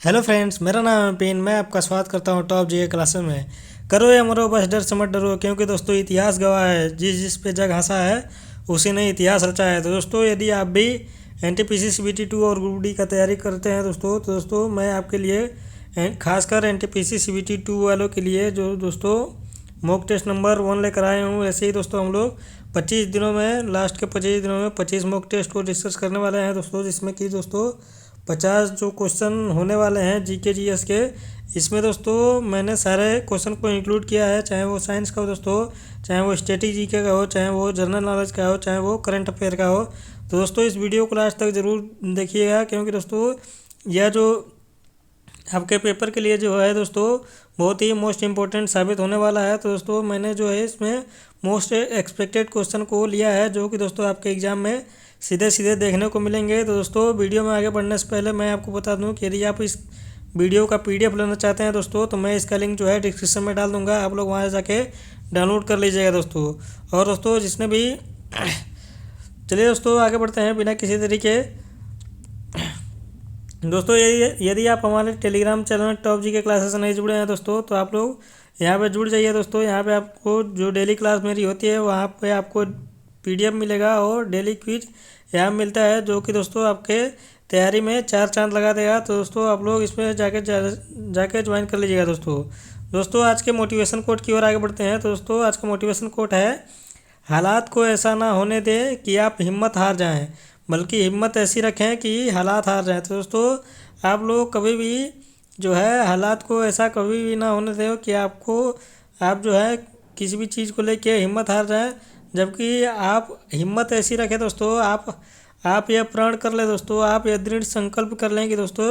Hello friends, मेरा नाम है पिन। मैं आपका स्वागत करता हूँ टॉप जीके क्लासेस में। करो या मरो, बस डर से मत डरो, क्योंकि दोस्तों इतिहास गवाह है, जिस जिस पे जग हंसा है उसी ने इतिहास रचा है। तो दोस्तों यदि आप भी एनटीपीसी सीबीटी 2 और ग्रुप डी का तैयारी करते हैं तो दोस्तों मैं आपके लिए खासकर एनटीपीसी सीबीटी 2 वालों के लिए जो दोस्तों मॉक टेस्ट नंबर 1 लेकर आए हूँ। ऐसे ही दोस्तों हम लोग 25 दिनों में, लास्ट के 25 दिनों में 25 मॉक टेस्ट को डिस्कस करने वाले हैं दोस्तों, जिसमें कि दोस्तों 50 जो क्वेश्चन होने वाले हैं जीके जीएस के। इसमें दोस्तों मैंने सारे क्वेश्चन को इंक्लूड किया है, चाहे वो साइंस का हो दोस्तों, चाहे वो स्टैटिक जीके का हो, चाहे वो जनरल नॉलेज का हो, चाहे वो करंट अफेयर का हो। तो दोस्तों इस वीडियो को लास्ट तक ज़रूर देखिएगा, क्योंकि दोस्तों यह जो आपके पेपर के लिए जो है दोस्तों बहुत ही मोस्ट इम्पोर्टेंट साबित होने वाला है। तो दोस्तों मैंने जो है इसमें मोस्ट एक्सपेक्टेड क्वेश्चन को लिया है, जो कि दोस्तों आपके एग्ज़ाम में सीधे सीधे देखने को मिलेंगे। तो दोस्तों वीडियो में आगे बढ़ने से पहले मैं आपको बता दूं कि यदि आप इस वीडियो का पीडीएफ लेना चाहते हैं दोस्तों, तो मैं इसका लिंक जो है डिस्क्रिप्शन में डाल दूंगा, आप लोग वहाँ जाके डाउनलोड कर लीजिएगा दोस्तों। और दोस्तों जिसने भी चलिए दोस्तों आगे बढ़ते हैं बिना किसी तरीके। दोस्तों यदि आप हमारे टेलीग्राम चैनल टॉप जी के क्लासेस से नहीं जुड़े हैं दोस्तों, तो आप लोग यहाँ पे जुड़ जाइए दोस्तों। यहाँ पे आपको जो डेली क्लास मेरी होती है वहाँ पे आपको पीडीएफ मिलेगा और डेली क्विज यहाँ मिलता है, जो कि दोस्तों आपके तैयारी में 4 चांद लगा देगा। तो दोस्तों आप लोग इसमें जाके ज्वाइन कर लीजिएगा दोस्तों आज के मोटिवेशन कोट की ओर आगे बढ़ते हैं। तो दोस्तों आज का मोटिवेशन कोट है, हालात को ऐसा ना होने दें कि आप हिम्मत हार जाएं, बल्कि हिम्मत ऐसी रखें कि हालात हार जाएं। तो दोस्तों आप लोग कभी भी जो है हालात को ऐसा कभी भी ना होने दें कि आप जो है किसी भी चीज़ को लेके हिम्मत हार जाएं, जबकि आप हिम्मत ऐसी रखें दोस्तों, आप यह प्रण कर लें दोस्तों, आप यह दृढ़ संकल्प कर लें कि दोस्तों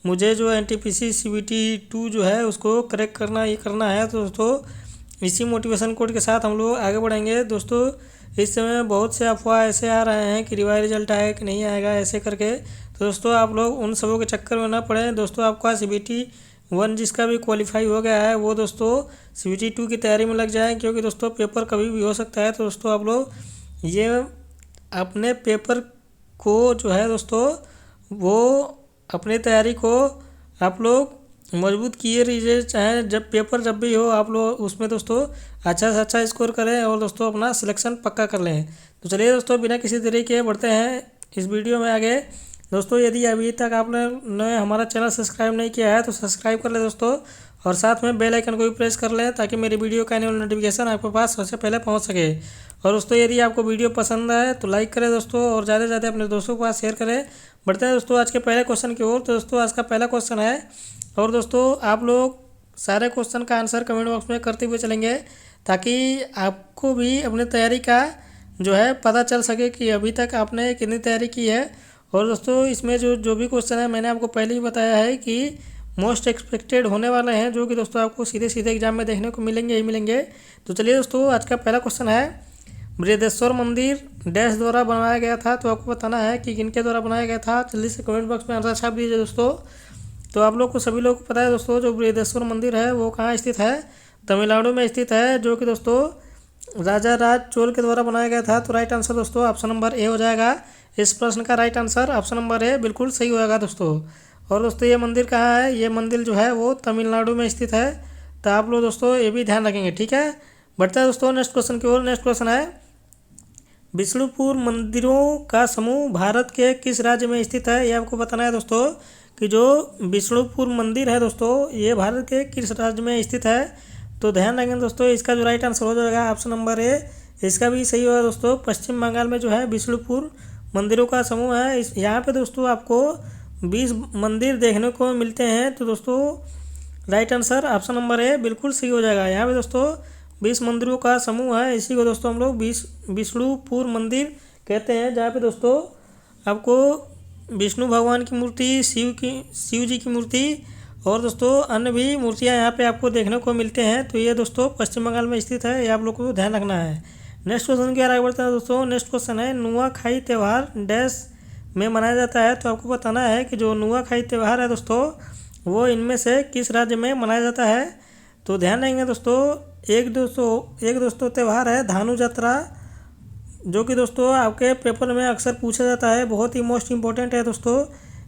मुझे जो एनटीपीसी सीबीटी 2 जो है उसको क्रैक करना ही करना है। तो दोस्तों इसी मोटिवेशन कोड के साथ हम लोग आगे बढ़ेंगे दोस्तों। इस समय बहुत से अफवाह ऐसे आ रहे हैं कि रिवाइज रिजल्ट आएगा कि नहीं आएगा ऐसे करके। तो दोस्तों आप लोग उन सबों के चक्कर में ना पड़े दोस्तों। आपका सीबीटी 1 जिसका भी क्वालिफाई हो गया है वो दोस्तों सीबीटी 2 की तैयारी में लग जाए, क्योंकि दोस्तों पेपर कभी भी हो सकता है। तो दोस्तों आप लोग ये अपने पेपर को जो है दोस्तों वो अपनी तैयारी को आप लोग मजबूत किए रहिए, चाहे जब भी हो आप लोग उसमें दोस्तों अच्छा से अच्छा स्कोर करें और दोस्तों अपना सिलेक्शन पक्का कर लें। तो चलिए दोस्तों बिना किसी तरीके बढ़ते हैं इस वीडियो में आगे। दोस्तों यदि अभी तक आपने हमारा चैनल सब्सक्राइब नहीं किया है तो सब्सक्राइब कर लें दोस्तों, और साथ में बेल आइकन को भी प्रेस कर लें ताकि मेरी वीडियो का एनुअल नोटिफिकेशन आपके पास सबसे पहले पहुंच सके। और दोस्तों यदि आपको वीडियो पसंद आए तो लाइक करें दोस्तों, और ज़्यादा से ज़्यादा अपने दोस्तों के पास शेयर करें। बढ़ते हैं दोस्तों आज के पहले क्वेश्चन की ओर। तो दोस्तों आज का पहला क्वेश्चन है, और दोस्तों आप लोग सारे क्वेश्चन का आंसर कमेंट बॉक्स में करते हुए चलेंगे, ताकि आपको भी अपनी तैयारी का जो है पता चल सके कि अभी तक आपने कितनी तैयारी की है। और दोस्तों इसमें जो भी क्वेश्चन है मैंने आपको पहले ही बताया है कि मोस्ट एक्सपेक्टेड होने वाले हैं, जो कि दोस्तों आपको सीधे सीधे एग्जाम में देखने को मिलेंगे ही मिलेंगे। तो चलिए दोस्तों आज का पहला क्वेश्चन है, बृहदेश्वर मंदिर डैश द्वारा बनाया गया था। तो आपको बताना है कि किनके द्वारा बनाया गया था। जल्दी से कमेंट बॉक्स में आंसर छाप दीजिए दोस्तों। तो आप लोग को सभी लोग को पता है दोस्तों जो बृहदेश्वर मंदिर है वो कहाँ स्थित है, तमिलनाडु में स्थित है, जो कि दोस्तों राजा राज चोल के द्वारा बनाया गया था। तो राइट आंसर दोस्तों ऑप्शन नंबर ए हो जाएगा। इस प्रश्न का right answer option number A बिल्कुल सही होगा दोस्तों। और दोस्तों ये मंदिर कहाँ है, ये मंदिर जो है वो तमिलनाडु में स्थित है। तो आप लोग दोस्तों ये भी ध्यान रखेंगे, ठीक है। बढ़ते हैं दोस्तों नेक्स्ट क्वेश्चन की ओर। नेक्स्ट क्वेश्चन है, विष्णुपुर मंदिरों का समूह भारत के किस राज्य में स्थित है। ये आपको बताना है दोस्तों कि जो विष्णुपुर मंदिर है दोस्तों ये भारत के किस राज्य में स्थित है। तो ध्यान रखेंगे दोस्तों, इसका जो राइट आंसर हो जाएगा ऑप्शन नंबर ए, इसका भी सही होगा दोस्तों। पश्चिम बंगाल में जो है विष्णुपुर मंदिरों का समूह है। इस यहाँ पे दोस्तों आपको 20 मंदिर देखने को मिलते हैं। तो दोस्तों right answer option number A बिल्कुल सही हो जाएगा। यहाँ पे दोस्तों 20 मंदिरों का समूह है, इसी को दोस्तों हम लोग विष्णुपुर मंदिर कहते हैं, जहाँ पे दोस्तों आपको विष्णु भगवान की मूर्ति, शिव जी की मूर्ति और दोस्तों अन्य भी मूर्तियाँ यहाँ पे आपको देखने को मिलते हैं। तो ये दोस्तों पश्चिम बंगाल में स्थित है, ये आप लोग को ध्यान रखना है। नेक्स्ट क्वेश्चन की आगे बढ़ते हैं दोस्तों। नेक्स्ट क्वेश्चन है, नुआखाई त्यौहार डैश में मनाया जाता है। तो आपको बताना है कि जो नुआखाई त्यौहार है दोस्तों वो इनमें से किस राज्य में मनाया जाता है। तो ध्यान देंगे दोस्तों, एक दोस्तों त्यौहार है धानु यात्रा, जो कि दोस्तों आपके पेपर में अक्सर पूछा जाता है, बहुत ही मोस्ट इम्पोर्टेंट है दोस्तों।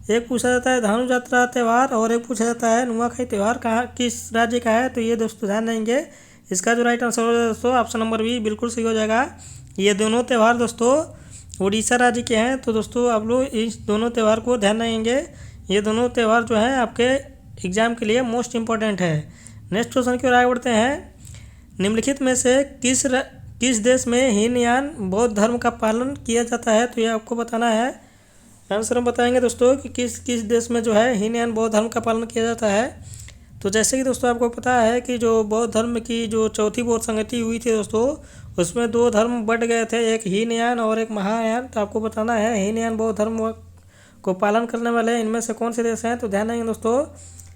एक पूछा जाता है धानु यात्रा त्यौहार और एक पूछा जाता है नुआखाई त्यौहार कहाँ किस राज्य का है। तो ये दोस्तों ध्यान देंगे, इसका जो राइट आंसर हो जाएगा दोस्तों ऑप्शन नंबर बी बिल्कुल सही हो जाएगा। ये दोनों त्यौहार दोस्तों उड़ीसा राज्य के हैं। तो दोस्तों आप लोग इस दोनों त्यौहार को ध्यान देंगे, ये दोनों त्यौहार जो हैं आपके एग्जाम के लिए मोस्ट इंपॉर्टेंट है। नेक्स्ट क्वेश्चन की ओर आगे बढ़ते हैं। निम्नलिखित में से किस देश में हीनयान बौद्ध धर्म का पालन किया जाता है। तो ये आपको बताना है। आंसर हम बताएंगे दोस्तों कि किस देश में जो है हीनयान बौद्ध धर्म का पालन किया जाता है। तो जैसे कि दोस्तों आपको पता है कि जो बौद्ध धर्म की जो चौथी बौद्ध संगति हुई थी दोस्तों, उसमें दो धर्म बढ़ गए थे, एक हीनयान और एक महायान। तो आपको बताना है हीनयान बौद्ध धर्म को पालन करने वाले इनमें से कौन से देश हैं। तो ध्यान देंगे दोस्तों,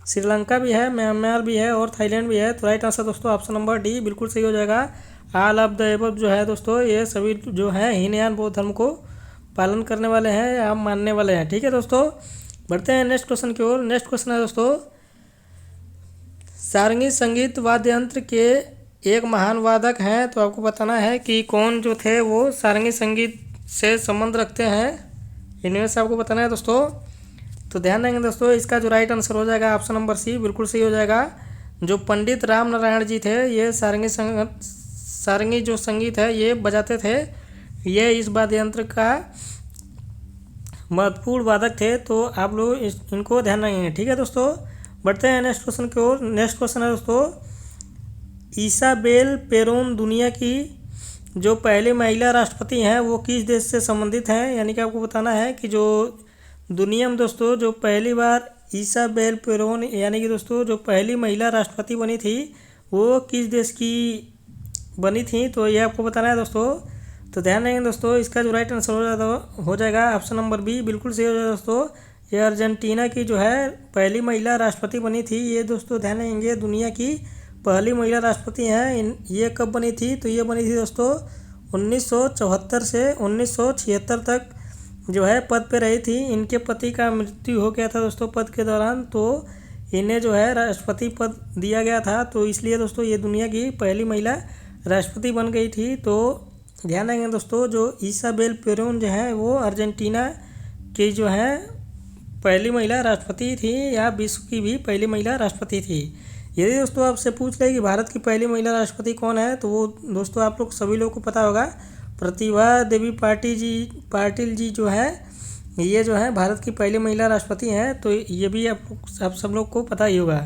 श्रीलंका भी है, म्यांमार भी है और थाईलैंड भी है। तो राइट आंसर दोस्तों ऑप्शन नंबर डी बिल्कुल सही हो जाएगा। ऑल ऑफ द एबव जो है दोस्तों, ये सभी जो है हीनयान बौद्ध धर्म को पालन करने वाले हैं या मानने वाले हैं। ठीक है दोस्तों, बढ़ते हैं नेक्स्ट क्वेश्चन की ओर। नेक्स्ट क्वेश्चन है दोस्तों, सारंगी संगीत वाद्य यंत्र के एक महान वादक हैं। तो आपको बताना है कि कौन जो थे वो सारंगी संगीत से संबंध रखते हैं, इनमें से आपको बताना है दोस्तों। तो ध्यान देंगे दोस्तों, इसका जो राइट आंसर हो जाएगा ऑप्शन नंबर सी बिल्कुल सही हो जाएगा। जो पंडित राम नारायण जी थे, ये सारंगी जो संगीत है ये बजाते थे, ये इस वाद्य यंत्र का महत्वपूर्ण वादक थे। तो आप लोग इनको ध्यान रखेंगे। ठीक है दोस्तों, बढ़ते हैं नेक्स्ट क्वेश्चन की ओर। नेक्स्ट क्वेश्चन है दोस्तों, इसाबेल पेरोन दुनिया की जो पहली महिला राष्ट्रपति हैं वो किस देश से संबंधित हैं। यानी कि आपको बताना है कि जो दुनिया में दोस्तों जो पहली बार इसाबेल पेरोन यानी कि दोस्तों जो पहली महिला राष्ट्रपति बनी थी वो किस देश की बनी थी। तो ये आपको बताना है दोस्तों। तो ध्यान देंगे दोस्तों, इसका जो राइट आंसर हो जाएगा ऑप्शन नंबर बी बिल्कुल सही हो जाएगा दोस्तों। ये अर्जेंटीना की जो है पहली महिला राष्ट्रपति बनी थी। ये दोस्तों ध्यान देंगे दुनिया की पहली महिला राष्ट्रपति हैं। ये कब बनी थी। तो ये बनी थी दोस्तों 1974 से 1976 तक जो है पद पे रही थी। इनके पति का मृत्यु हो गया था दोस्तों पद के दौरान, तो इन्हें जो है राष्ट्रपति पद दिया गया था। तो इसलिए दोस्तों ये दुनिया की पहली महिला राष्ट्रपति बन गई थी। तो ध्यान देंगे दोस्तों, जो इसाबेल पेरोन जो है वो अर्जेंटीना की जो है पहली महिला राष्ट्रपति थी या विश्व की भी पहली महिला राष्ट्रपति थी। यदि दोस्तों आपसे पूछ ले कि भारत की पहली महिला राष्ट्रपति कौन है, तो वो दोस्तों आप लोग सभी लोग को पता होगा, प्रतिभा देवी पाटिल जी जो है ये जो है भारत की पहली महिला राष्ट्रपति हैं। तो ये भी आप सब लोग को पता ही होगा।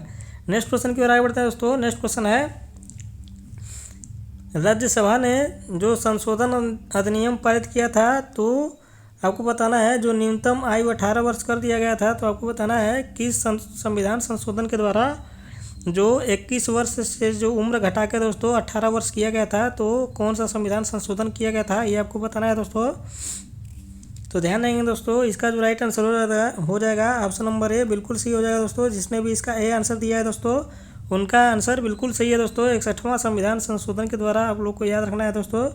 नेक्स्ट क्वेश्चन की ओर आगे बढ़ते हैं दोस्तों। नेक्स्ट क्वेश्चन है, राज्यसभा ने जो संशोधन अधिनियम पारित किया था, तो आपको बताना है जो न्यूनतम आयु 18 वर्ष कर दिया गया था। तो आपको बताना है किस संविधान संशोधन के द्वारा जो 21 वर्ष से जो उम्र घटा के दोस्तों 18 वर्ष किया गया था। तो कौन सा संविधान संशोधन किया गया था ये आपको बताना है दोस्तों। तो ध्यान देंगे दोस्तों, इसका जो राइट आंसर हो जाएगा ऑप्शन नंबर ए बिल्कुल सही हो जाएगा दोस्तों। जिसने भी इसका ए आंसर दिया है दोस्तों उनका आंसर बिल्कुल सही है दोस्तों। 61वां संविधान संशोधन के द्वारा आप लोग को याद रखना है दोस्तों,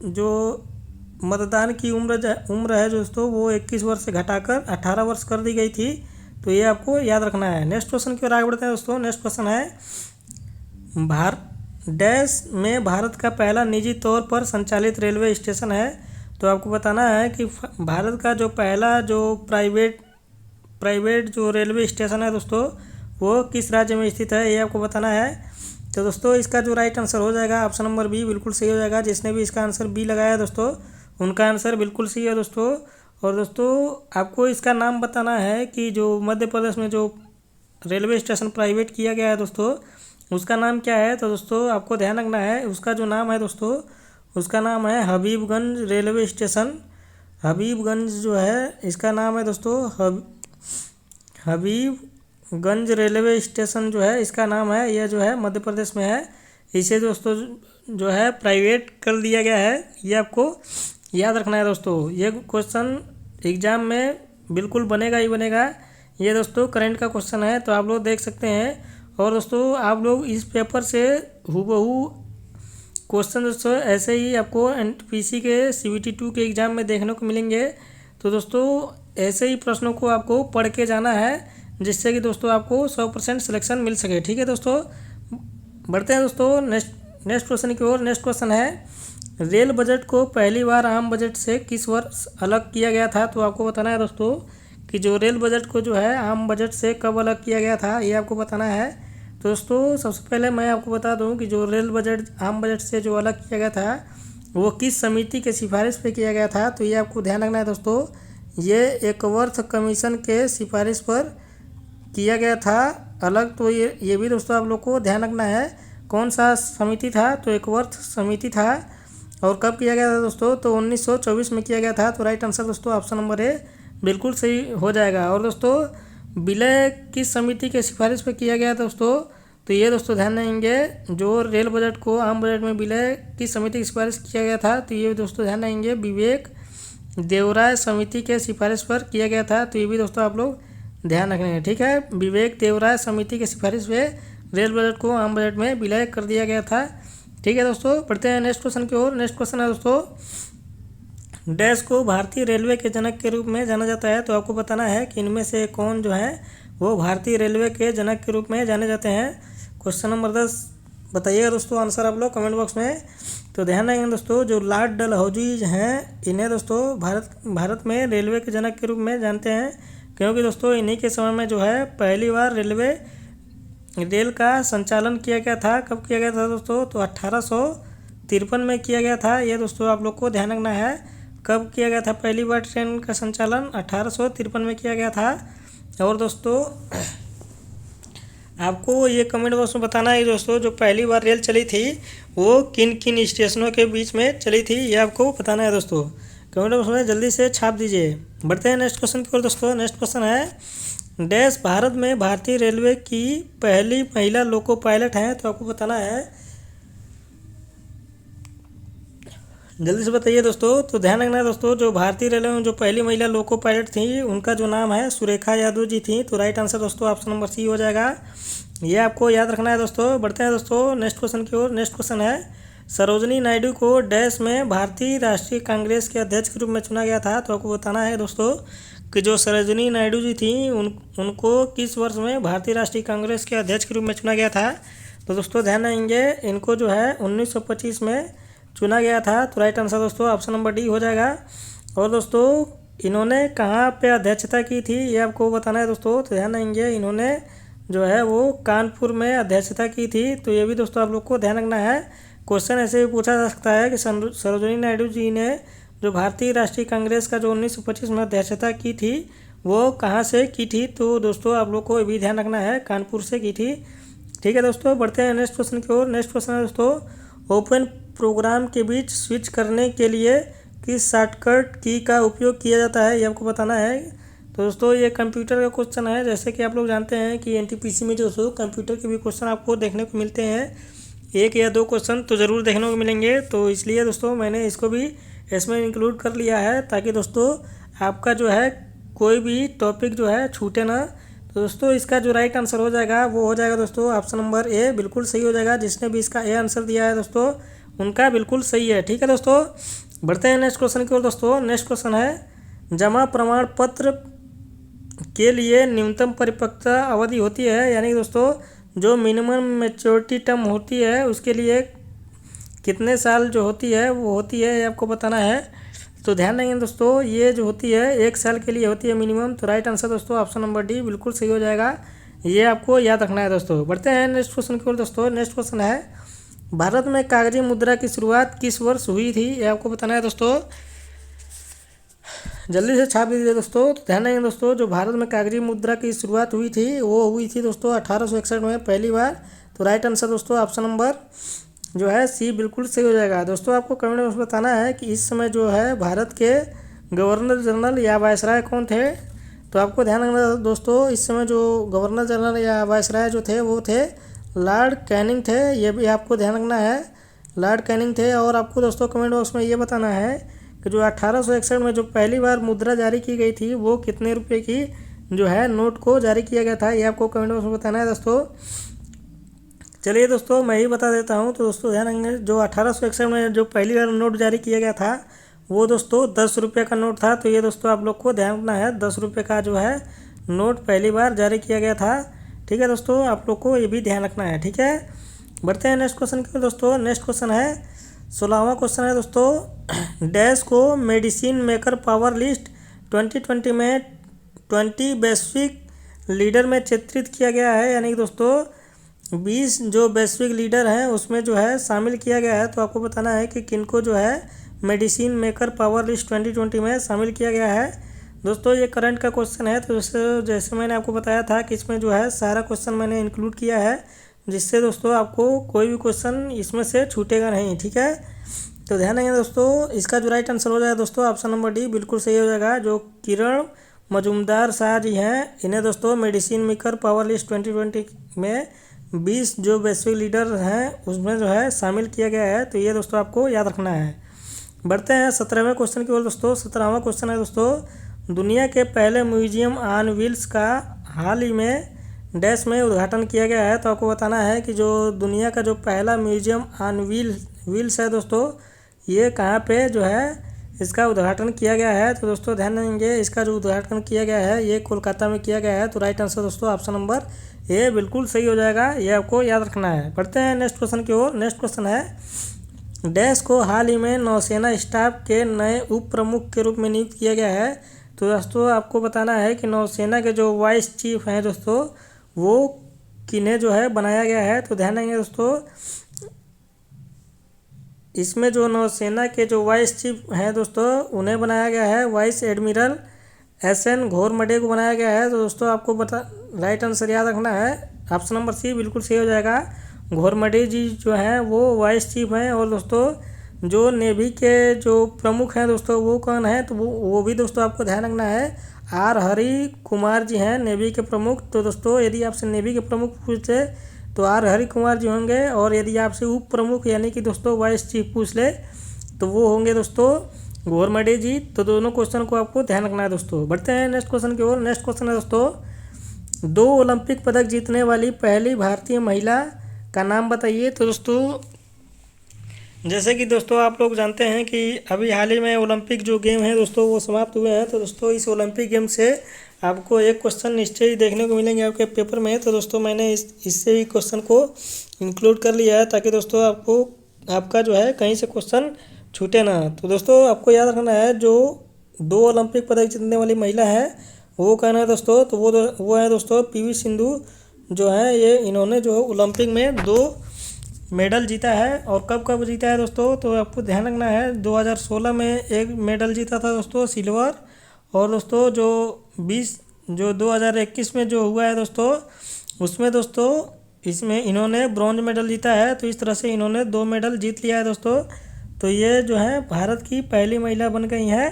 जो मतदान की उम्र है दोस्तों वो 21 वर्ष से घटाकर 18 वर्ष कर दी गई थी। तो ये आपको याद रखना है। नेक्स्ट क्वेश्चन की ओर आगे बढ़ते हैं दोस्तों। नेक्स्ट क्वेश्चन है, डैश में भारत का पहला निजी तौर पर संचालित रेलवे स्टेशन है। तो आपको बताना है कि भारत का जो पहला जो प्राइवेट जो रेलवे स्टेशन है दोस्तों वो किस राज्य में स्थित है, ये आपको बताना है। तो दोस्तों इसका जो राइट आंसर हो जाएगा ऑप्शन नंबर बी बिल्कुल सही हो जाएगा। जिसने भी इसका आंसर बी लगाया है दोस्तों उनका आंसर बिल्कुल सही है दोस्तों। और दोस्तों आपको इसका नाम बताना है कि जो मध्य प्रदेश में जो रेलवे स्टेशन प्राइवेट किया गया है दोस्तों उसका नाम क्या है। तो दोस्तों आपको ध्यान रखना है, उसका जो नाम है दोस्तों उसका नाम है हबीबगंज रेलवे स्टेशन। हबीबगंज जो है इसका नाम है दोस्तों हबीबगंज रेलवे स्टेशन जो है इसका नाम है। यह जो है मध्य प्रदेश में है। इसे दोस्तों जो है प्राइवेट कर दिया गया है, ये आपको याद रखना है दोस्तों। ये क्वेश्चन एग्जाम में बिल्कुल बनेगा ही बनेगा। ये दोस्तों करंट का क्वेश्चन है, तो आप लोग देख सकते हैं। और दोस्तों आप लोग इस पेपर से हूबहू क्वेश्चन दोस्तों ऐसे ही आपको एनटीपीसी के CBT 2 के एग्ज़ाम में देखने को मिलेंगे। तो दोस्तों ऐसे ही प्रश्नों को आपको पढ़ के जाना है जिससे कि दोस्तों आपको 100% सिलेक्शन मिल सके। ठीक है दोस्तों, बढ़ते हैं दोस्तों नेक्स्ट क्वेश्चन की ओर। नेक्स्ट क्वेश्चन है, रेल बजट को पहली बार आम बजट से किस वर्ष अलग किया गया था। तो आपको बताना है दोस्तों कि जो रेल बजट को जो है आम बजट से कब अलग किया गया था, ये आपको बताना है। तो दोस्तों सबसे पहले मैं आपको बता दूं कि जो रेल बजट आम बजट से जो अलग किया गया था वो किस समिति के सिफारिश पे किया गया था, तो ये आपको ध्यान रखना है दोस्तों। ये एकवर्थ कमीशन के सिफारिश पर किया गया था अलग। तो ये भी दोस्तों आप लोग को ध्यान रखना है कौन सा समिति था, तो एकवर्थ समिति था। और कब किया गया था दोस्तों, तो 1924 में किया गया था। तो राइट आंसर दोस्तों ऑप्शन नंबर ए बिल्कुल सही हो जाएगा। और दोस्तों विलय किस समिति के सिफारिश पर किया गया दोस्तों, तो ये दोस्तों ध्यान देंगे जो रेल बजट को आम बजट में विलय किस समिति की सिफारिश किया गया था, तो ये दोस्तों ध्यान देंगे विवेक देवराय समिति के सिफारिश पर किया गया था। तो ये भी दोस्तों आप लोग ध्यान रखेंगे, ठीक है। विवेक देवराय समिति के सिफारिश पे रेल बजट को आम बजट में विलय कर दिया गया था, ठीक है दोस्तों। पढ़ते हैं नेक्स्ट क्वेश्चन की ओर। नेक्स्ट क्वेश्चन है दोस्तों, डैश को भारतीय रेलवे के जनक के रूप में जाना जाता है। तो आपको बताना है कि इनमें से कौन जो है वो भारतीय रेलवे के जनक के रूप में जाने जाते हैं। क्वेश्चन नंबर 10 बताइएगा दोस्तों आंसर आप लोग कमेंट बॉक्स में। तो ध्यान रखेंगे दोस्तों, जो लॉर्ड डलहौजी हैं इन्हें दोस्तों भारत में रेलवे के जनक के रूप में जानते हैं, क्योंकि दोस्तों इन्हीं के समय में जो है पहली बार रेल का संचालन किया गया था। कब किया गया था दोस्तों, तो 1853 में किया गया था। ये दोस्तों आप लोग को ध्यान रखना है कब किया गया था पहली बार ट्रेन का संचालन, 1853 में किया गया था। और दोस्तों आपको ये कमेंट बॉक्स में बताना है दोस्तों जो पहली बार रेल चली थी वो किन किन स्टेशनों के बीच में चली थी, ये आपको बताना है दोस्तों। कमेंट बॉक्स में जल्दी से छाप दीजिए। बढ़ते हैं नेक्स्ट क्वेश्चन की ओर दोस्तों। नेक्स्ट क्वेश्चन है, डैश भारत में भारतीय रेलवे की पहली महिला लोको पायलट हैं। तो आपको बताना है, जल्दी से बताइए दोस्तों। तो ध्यान रखना है दोस्तों, जो भारतीय रेलवे में जो पहली महिला लोको पायलट थी उनका जो नाम है सुरेखा यादव जी थी। तो राइट आंसर दोस्तों ऑप्शन नंबर सी हो जाएगा, ये आपको याद रखना है दोस्तों। बढ़ते हैं दोस्तों नेक्स्ट क्वेश्चन की ओर। नेक्स्ट क्वेश्चन है, सरोजनी नायडू को डैश में भारतीय राष्ट्रीय कांग्रेस के अध्यक्ष के रूप में चुना गया था। तो आपको बताना है दोस्तों कि जो सरोजनी नायडू जी थी उनको किस वर्ष में भारतीय राष्ट्रीय कांग्रेस के अध्यक्ष के रूप में चुना गया था। तो दोस्तों ध्यान देंगे इनको जो है 1925 में चुना गया था। तो राइट आंसर दोस्तों ऑप्शन नंबर डी हो जाएगा। और दोस्तों इन्होंने कहाँ पे अध्यक्षता की थी ये आपको बताना है दोस्तों। तो ध्यान देंगे इन्होंने जो है वो कानपुर में अध्यक्षता की थी। तो ये भी दोस्तों आप लोग को ध्यान रखना है। क्वेश्चन ऐसे भी पूछा जा सकता है कि सरोजनी नायडू जी ने जो भारतीय राष्ट्रीय कांग्रेस का जो 1925 में अध्यक्षता की थी वो कहाँ से की थी। तो दोस्तों आप लोग को ये भी ध्यान रखना है कानपुर से की थी, ठीक है दोस्तों। बढ़ते हैं नेक्स्ट क्वेश्चन की ओर। नेक्स्ट क्वेश्चन है दोस्तों, ओपन प्रोग्राम के बीच स्विच करने के लिए किस शॉर्टकट की का उपयोग किया जाता है, ये आपको बताना है। तो दोस्तों ये कंप्यूटर का क्वेश्चन है। जैसे कि आप लोग जानते हैं कि एनटीपीसी में जो दोस्तों कंप्यूटर के भी क्वेश्चन आपको देखने को मिलते हैं, एक या दो क्वेश्चन तो ज़रूर देखने को मिलेंगे। तो इसलिए दोस्तों मैंने इसको भी इसमें इंक्लूड कर लिया है ताकि दोस्तों आपका जो है कोई भी टॉपिक जो है छूटे ना। तो दोस्तों इसका जो राइट आंसर हो जाएगा वो हो जाएगा दोस्तों ऑप्शन नंबर ए, बिल्कुल सही हो जाएगा। जिसने भी इसका ए आंसर दिया है दोस्तों उनका बिल्कुल सही है, ठीक है दोस्तों। बढ़ते हैं नेक्स्ट क्वेश्चन की ओर दोस्तों। नेक्स्ट क्वेश्चन है, जमा प्रमाण पत्र के लिए न्यूनतम परिपक्वता अवधि होती है, यानी कि दोस्तों जो मिनिमम मैच्योरिटी टर्म होती है उसके लिए कितने साल जो होती है वो होती है, ये आपको बताना है। तो ध्यान देंगे दोस्तों ये जो होती है 1 साल के लिए होती है मिनिमम। तो राइट आंसर दोस्तों ऑप्शन नंबर डी बिल्कुल सही हो जाएगा, ये आपको याद रखना है दोस्तों। बढ़ते हैं नेक्स्ट क्वेश्चन की ओर दोस्तों। नेक्स्ट क्वेश्चन है, भारत में कागजी मुद्रा की शुरुआत किस वर्ष हुई थी, ये आपको बताना है दोस्तों। जल्दी से छाप दीजिए दोस्तों। तो ध्यान देंगे दोस्तों जो भारत में कागजी मुद्रा की शुरुआत हुई थी वो हुई थी दोस्तों 1861 में पहली बार। तो राइट आंसर दोस्तों ऑप्शन नंबर जो है सी बिल्कुल सही हो जाएगा। दोस्तों आपको कमेंट में बताना है कि इस समय जो है भारत के गवर्नर जनरल या वायसराय कौन थे। तो आपको ध्यान रखना दोस्तों इस समय जो गवर्नर जनरल या वायसराय जो थे वो थे लॉर्ड कैनिंग थे, ये भी आपको ध्यान रखना है, लॉर्ड कैनिंग थे। और आपको दोस्तों कमेंट बॉक्स में ये बताना है कि जो 1861 में जो पहली बार मुद्रा जारी की गई थी वो कितने रुपए की जो है नोट को जारी किया गया था, ये आपको कमेंट बॉक्स में बताना है दोस्तों। चलिए दोस्तों मैं ही बता देता हूँ। तो दोस्तों ध्यान रखेंगे जो 1861 में जो पहली बार नोट जारी किया गया था वो दोस्तों 10 रुपये का नोट था। तो ये दोस्तों आप लोग को ध्यान रखना है 10 रुपये का जो है नोट पहली बार जारी किया गया था, ठीक है दोस्तों। आप लोग को ये भी ध्यान रखना है, ठीक है। बढ़ते हैं नेक्स्ट क्वेश्चन की दोस्तों। नेक्स्ट क्वेश्चन है 16वां क्वेश्चन है दोस्तों, डैश को मेडिसिन मेकर पावर लिस्ट 2020 में 20 वैश्विक लीडर में चित्रित किया गया है, यानी कि दोस्तों 20 जो वैश्विक लीडर हैं उसमें जो है शामिल किया गया है। तो आपको बताना है कि किनको जो है मेडिसिन मेकर पावर लिस्ट 2020 में शामिल किया गया है। दोस्तों ये करंट का क्वेश्चन है, तो जैसे मैंने आपको बताया था कि इसमें जो है सारा क्वेश्चन मैंने इंक्लूड किया है, जिससे दोस्तों आपको कोई भी क्वेश्चन इसमें से छूटेगा नहीं, ठीक है। तो ध्यान रखिए दोस्तों, इसका जो राइट आंसर हो जाएगा दोस्तों ऑप्शन नंबर डी बिल्कुल सही हो जाएगा। जो किरण मजूमदार शाह जी हैं, इन्हें दोस्तों मेडिसिन मेकर पावर लिस्ट 2020 में 20 जो वैश्विक लीडर हैं उसमें जो है शामिल किया गया है। तो ये दोस्तों आपको याद रखना है। बढ़ते हैं 17वें क्वेश्चन की ओर दोस्तों। 17वां क्वेश्चन है दोस्तों, दुनिया के पहले म्यूजियम ऑन व्हील्स का हाल ही में डैश में उद्घाटन किया गया है। तो आपको बताना है कि जो दुनिया का जो पहला म्यूजियम ऑन व्हील्स है दोस्तों, ये कहाँ पे जो है इसका उद्घाटन किया गया है। तो दोस्तों ध्यान देंगे, इसका जो उद्घाटन किया गया है ये कोलकाता में किया गया है। तो राइट आंसर दोस्तों ऑप्शन नंबर ए बिल्कुल सही हो जाएगा, ये आपको याद रखना है। बढ़ते हैं नेक्स्ट क्वेश्चन की ओर। नेक्स्ट क्वेश्चन है, डैश को हाल ही में नौसेना स्टाफ के नए उप प्रमुख के रूप में नियुक्त किया गया है। तो दोस्तों आपको बताना है कि नौसेना के जो वाइस चीफ हैं दोस्तों, वो किन्हें जो है बनाया गया है। तो ध्यान देंगे दोस्तों, इसमें जो नौसेना के जो वाइस चीफ हैं दोस्तों, उन्हें बनाया गया है वाइस एडमिरल SN घोरमडे को बनाया गया है। तो दोस्तों आपको राइट आंसर याद रखना है, ऑप्शन नंबर सी बिल्कुल सही हो जाएगा। घोरमडे जी जो हैं वो वाइस चीफ हैं। और दोस्तों जो नेवी के जो प्रमुख हैं दोस्तों वो कौन है, तो वो भी दोस्तों आपको ध्यान रखना है, R हरि कुमार जी हैं नेवी के प्रमुख। तो दोस्तों यदि आपसे नेवी के प्रमुख पूछे तो R हरि कुमार जी होंगे, और यदि आपसे उप प्रमुख यानी कि दोस्तों वाइस चीफ पूछ ले तो वो होंगे दोस्तों घोरमडे जी। तो दोनों क्वेश्चन को आपको ध्यान रखना है दोस्तों। बढ़ते हैं नेक्स्ट क्वेश्चन की ओर। नेक्स्ट क्वेश्चन है दोस्तों, 2 ओलंपिक पदक जीतने वाली पहली भारतीय महिला का नाम बताइए। तो दोस्तों जैसे कि दोस्तों आप लोग जानते हैं कि अभी हाल ही में ओलंपिक जो गेम है दोस्तों वो समाप्त हुए हैं। तो दोस्तों इस ओलंपिक गेम से आपको एक क्वेश्चन निश्चय ही देखने को मिलेंगे आपके पेपर में। तो दोस्तों मैंने इससे भी क्वेश्चन को इंक्लूड कर लिया है, ताकि दोस्तों आपका जो है कहीं से क्वेश्चन छूटे ना। तो दोस्तों आपको याद रखना है, जो 2 ओलंपिक पदक जीतने वाली महिला है वो कहना है दोस्तों, तो वो है दोस्तों PV सिंधु जो है। ये इन्होंने जो ओलंपिक में 2 मेडल जीता है। और कब कब जीता है दोस्तों, तो आपको ध्यान रखना है, 2016 में एक मेडल जीता था दोस्तों सिल्वर। और दोस्तों जो 2021 में जो हुआ है दोस्तों, उसमें दोस्तों इसमें इन्होंने ब्रॉन्ज मेडल जीता है। तो इस तरह से इन्होंने 2 मेडल जीत लिया है दोस्तों। तो ये जो है भारत की पहली महिला बन गई हैं